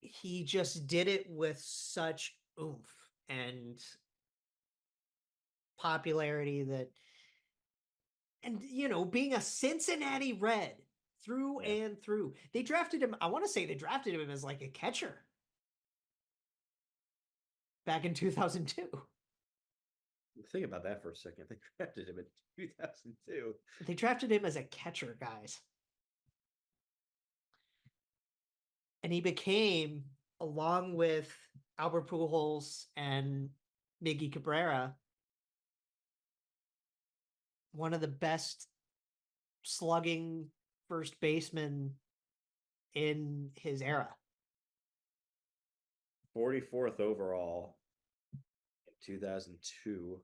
he just did it with such oomph and popularity and being a Cincinnati Red through Yeah. and through. They drafted him, I want to say they drafted him as like a catcher back in 2002. Think about that for a second. They drafted him in 2002. They drafted him as a catcher, guys. And he became, along with Albert Pujols and Miggy Cabrera, one of the best slugging first basemen in his era. 44th overall in 2002.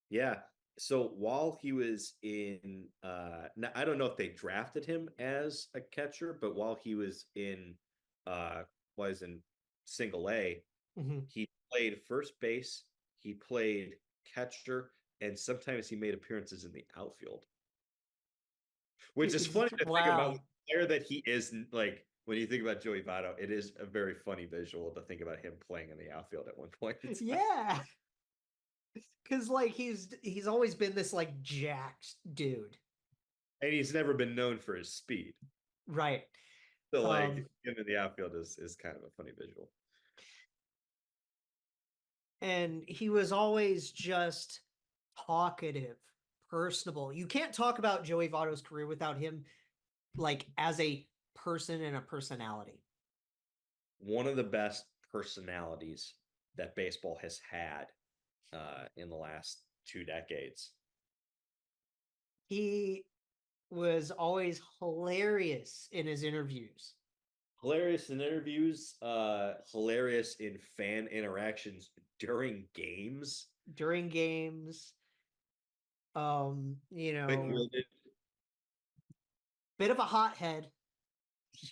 Yeah. So while he was in now, I don't know if they drafted him as a catcher, but while he was in single A, he played first base, he played catcher, and sometimes he made appearances in the outfield. Which is funny to think about the player that he is. Like, when you think about Joey Votto, it is a very funny visual to think about him playing in the outfield at one point. Yeah. Because like he's always been this like jacked dude. And he's never been known for his speed. Right. So like him in the outfield is kind of a funny visual. And he was always just talkative, personable. You can't talk about Joey Votto's career without him like as a person and a personality. One of the best personalities that baseball has had in the last 2 decades. He was always hilarious in his interviews. Hilarious in interviews, hilarious in fan interactions during games. During games. Bit of a hothead.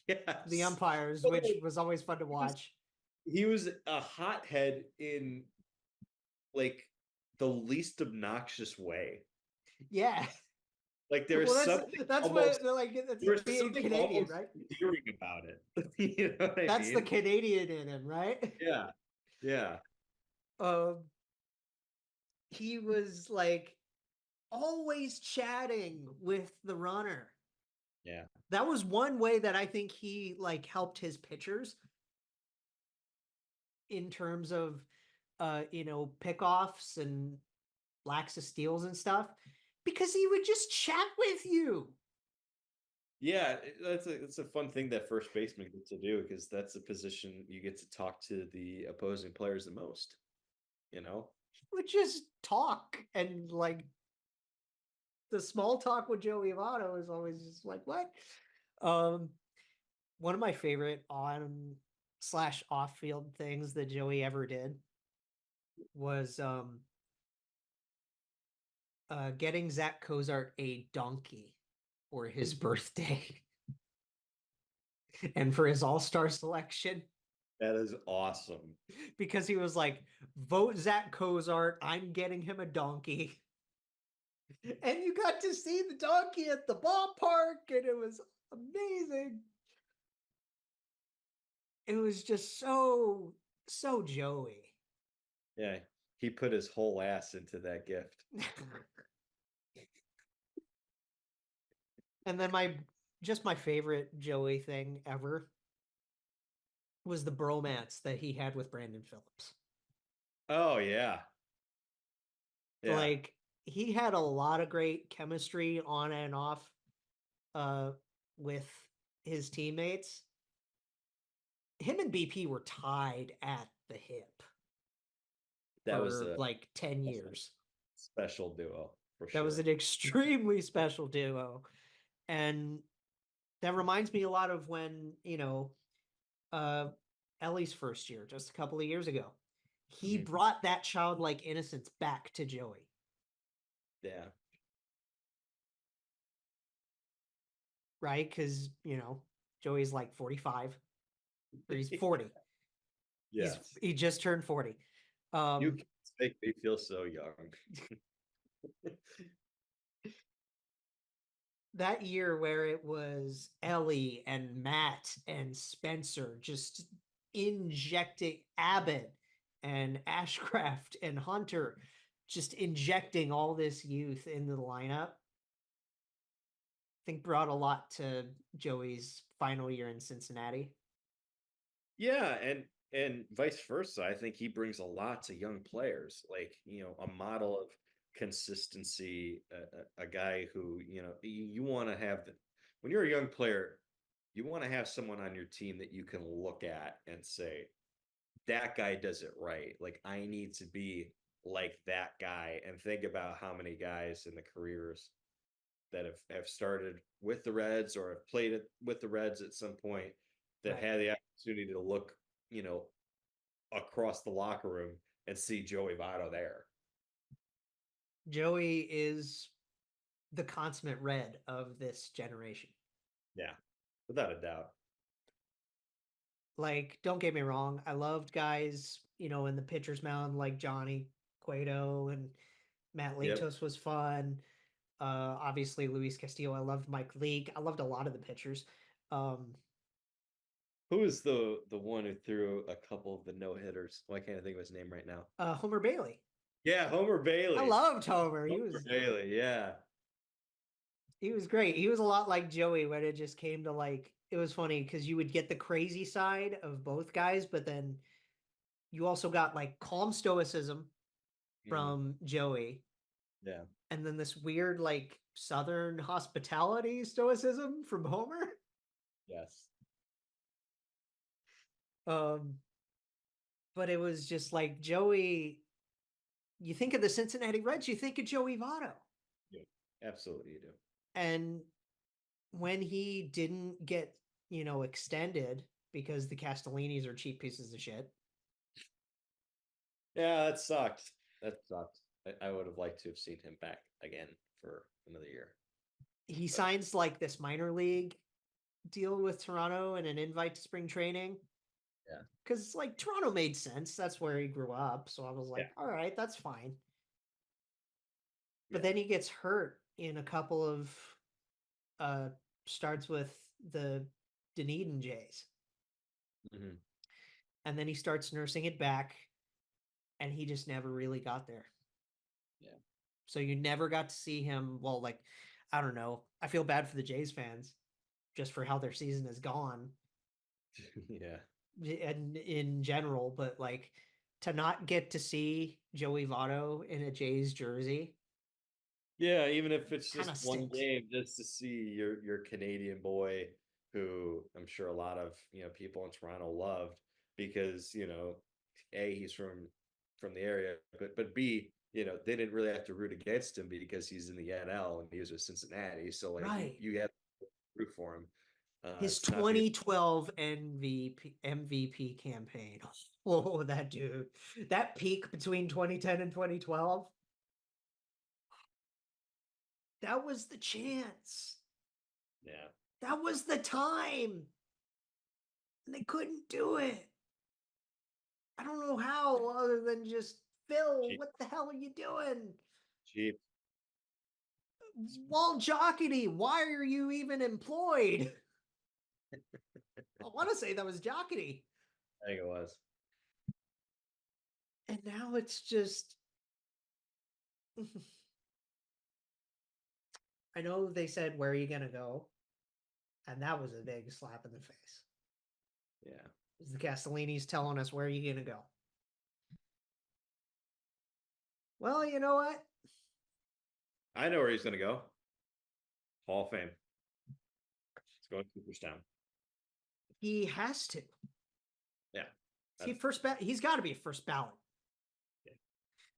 Yes. The umpires, which was always fun to watch. He was a hothead in like the least obnoxious way. Yeah. Like there's that's almost, what like that's there's being Canadian, right? Endearing about it. You know what that's I mean? the Canadian in him, right? Yeah. Yeah. He was like always chatting with the runner. Yeah. That was one way that I think he like helped his pitchers in terms of pickoffs and lacks of steals and stuff, because he would just chat with you. Yeah, it's a fun thing that first baseman gets to do, because that's the position you get to talk to the opposing players the most. Would just talk, and like the small talk with Joey Votto is always just like, what? One of my favorite on/off field things that Joey ever did was getting Zach Cozart a donkey for his birthday and for his all-star selection. That is awesome. Because he was like, vote Zach Cozart, I'm getting him a donkey. And you got to see the donkey at the ballpark, and it was amazing. It was just so Joey. Yeah, he put his whole ass into that gift. And then my favorite Joey thing ever was the bromance that he had with Brandon Phillips. Oh yeah. Yeah. Like he had a lot of great chemistry on and off with his teammates. Him and BP were tied at the hip. That was like 10 years. Special duo for sure. That was an extremely special duo. And that reminds me a lot of when, Ellie's first year, just a couple of years ago. He brought that childlike innocence back to Joey. Yeah. right? Because, Joey's like 45, or he's 40. Yes. He just turned 40. You make me feel so young. That year where it was Ellie and Matt and Spencer just injecting Abbott and Ashcraft and Hunter, just injecting all this youth into the lineup, I think brought a lot to Joey's final year in Cincinnati. Yeah, and vice versa. I think he brings a lot to young players, like, a model of consistency, a guy who, you want to have when you're a young player, you want to have someone on your team that you can look at and say, that guy does it right. Like, I need to be like that guy, and think about how many guys in the careers that have started with the Reds or have played it with the Reds at some point that Right. had the opportunity to look, across the locker room and see Joey Votto there. Joey is the consummate Red of this generation. Yeah, without a doubt. Like, don't get me wrong, I loved guys, in the pitcher's mound like Johnny Cueto and Matt Latos was fun. Obviously Luis Castillo. I loved Mike Leake. I loved a lot of the pitchers. Who is the one who threw a couple of the no-hitters? Why can't I think of his name right now? Homer Bailey. Yeah, Homer Bailey. I loved Homer. Bailey, yeah. He was great. He was a lot like Joey when it just came to it was funny because you would get the crazy side of both guys, but then you also got calm stoicism from Joey. Yeah. And then this weird Southern hospitality stoicism from Homer. Yes. But it was just like Joey. You think of the Cincinnati Reds, you think of Joey Votto. Yeah, absolutely you do. And when he didn't get, extended because the Castellinis are cheap pieces of shit. Yeah, that sucked. I would have liked to have seen him back again for another year. He signs this minor league deal with Toronto and an invite to spring training. Yeah. Because Toronto made sense. That's where he grew up. So I was like, all right, that's fine. But then he gets hurt in a couple of starts with the Dunedin Jays. Mm-hmm. And then he starts nursing it back, and he just never really got there. Yeah. So you never got to see him. Well, I don't know. I feel bad for the Jays fans just for how their season has gone. Yeah. And in general, but to not get to see Joey Votto in a Jays jersey. Yeah, even if it's just one stinks. game, just to see your Canadian boy, who I'm sure a lot of people in Toronto loved because A, he's from the area, but B, they didn't really have to root against him because he's in the NL and he was with Cincinnati, so you had to root for him. His 2012 MVP campaign. Oh, that dude. That peak between 2010 and 2012. That was the chance. Yeah. That was the time. And they couldn't do it. I don't know how, other than just, Phil, Cheap. what the hell are you doing? Cheap. Walt Jocketty, why are you even employed? I want to say that was Jocketty. I think it was. And now it's just... I know they said, where are you going to go? And that was a big slap in the face. Yeah. The Castellini's telling us, where are you going to go? Well, you know what? I know where he's going to go. Hall of Fame. He's going to Cooperstown. He has to. Yeah. He's got to be a first ballot. Yeah.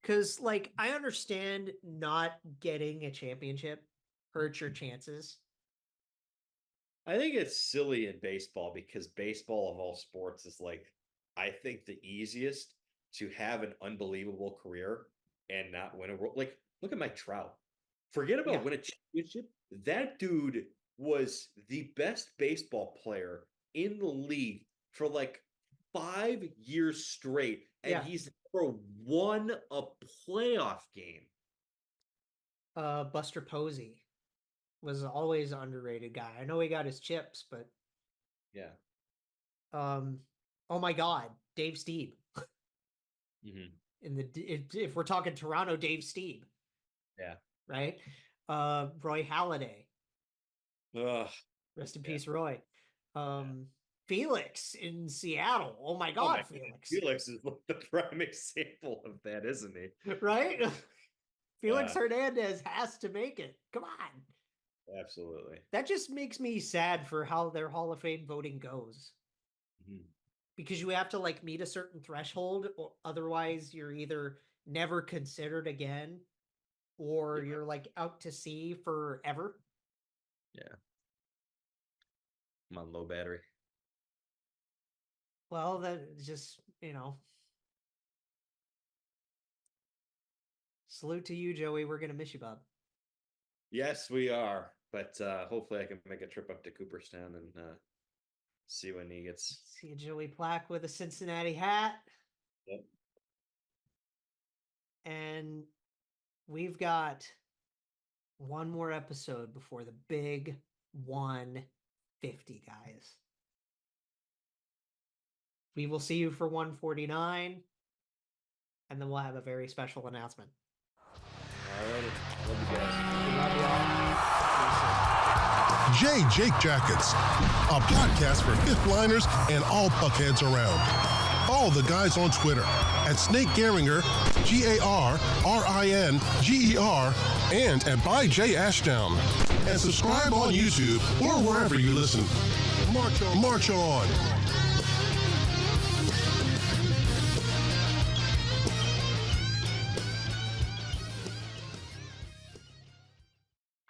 Because, I understand not getting a championship hurts your chances. I think it's silly in baseball because baseball of all sports is I think the easiest to have an unbelievable career and not win a world. Look at Mike Trout. Forget about win a championship. That dude was the best baseball player in the league for like 5 years straight, and he's never won a playoff game. Buster Posey was always an underrated guy. I know he got his chips, but oh my God, Dave Steeb. If we're talking Toronto, Dave Steeb. Yeah. Right. Roy Halladay. Rest in peace, Roy. Felix in Seattle. Oh my God, Felix. Felix is the prime example of that, isn't he? Right? Felix Hernandez has to make it. Come on. Absolutely. That just makes me sad for how their Hall of Fame voting goes. Because you have to like meet a certain threshold, or otherwise you're either never considered again, or you're like out to sea forever. Yeah. I'm on low battery. Well, that just, salute to you, Joey. We're going to miss you, bub. Yes, we are. But hopefully I can make a trip up to Cooperstown and see when he gets... See a Joey Plack with a Cincinnati hat. Yep. And we've got one more episode before the big 150, guys. We will see you for 149, and then we'll have a very special announcement. All right. Love you guys. Love y'all. Jake Jackets, a podcast for fifth liners and all puckheads around. Follow the guys on Twitter at Snake Garinger, GARRINGER, and at by J Ashdown. And subscribe on YouTube or wherever you listen. March on.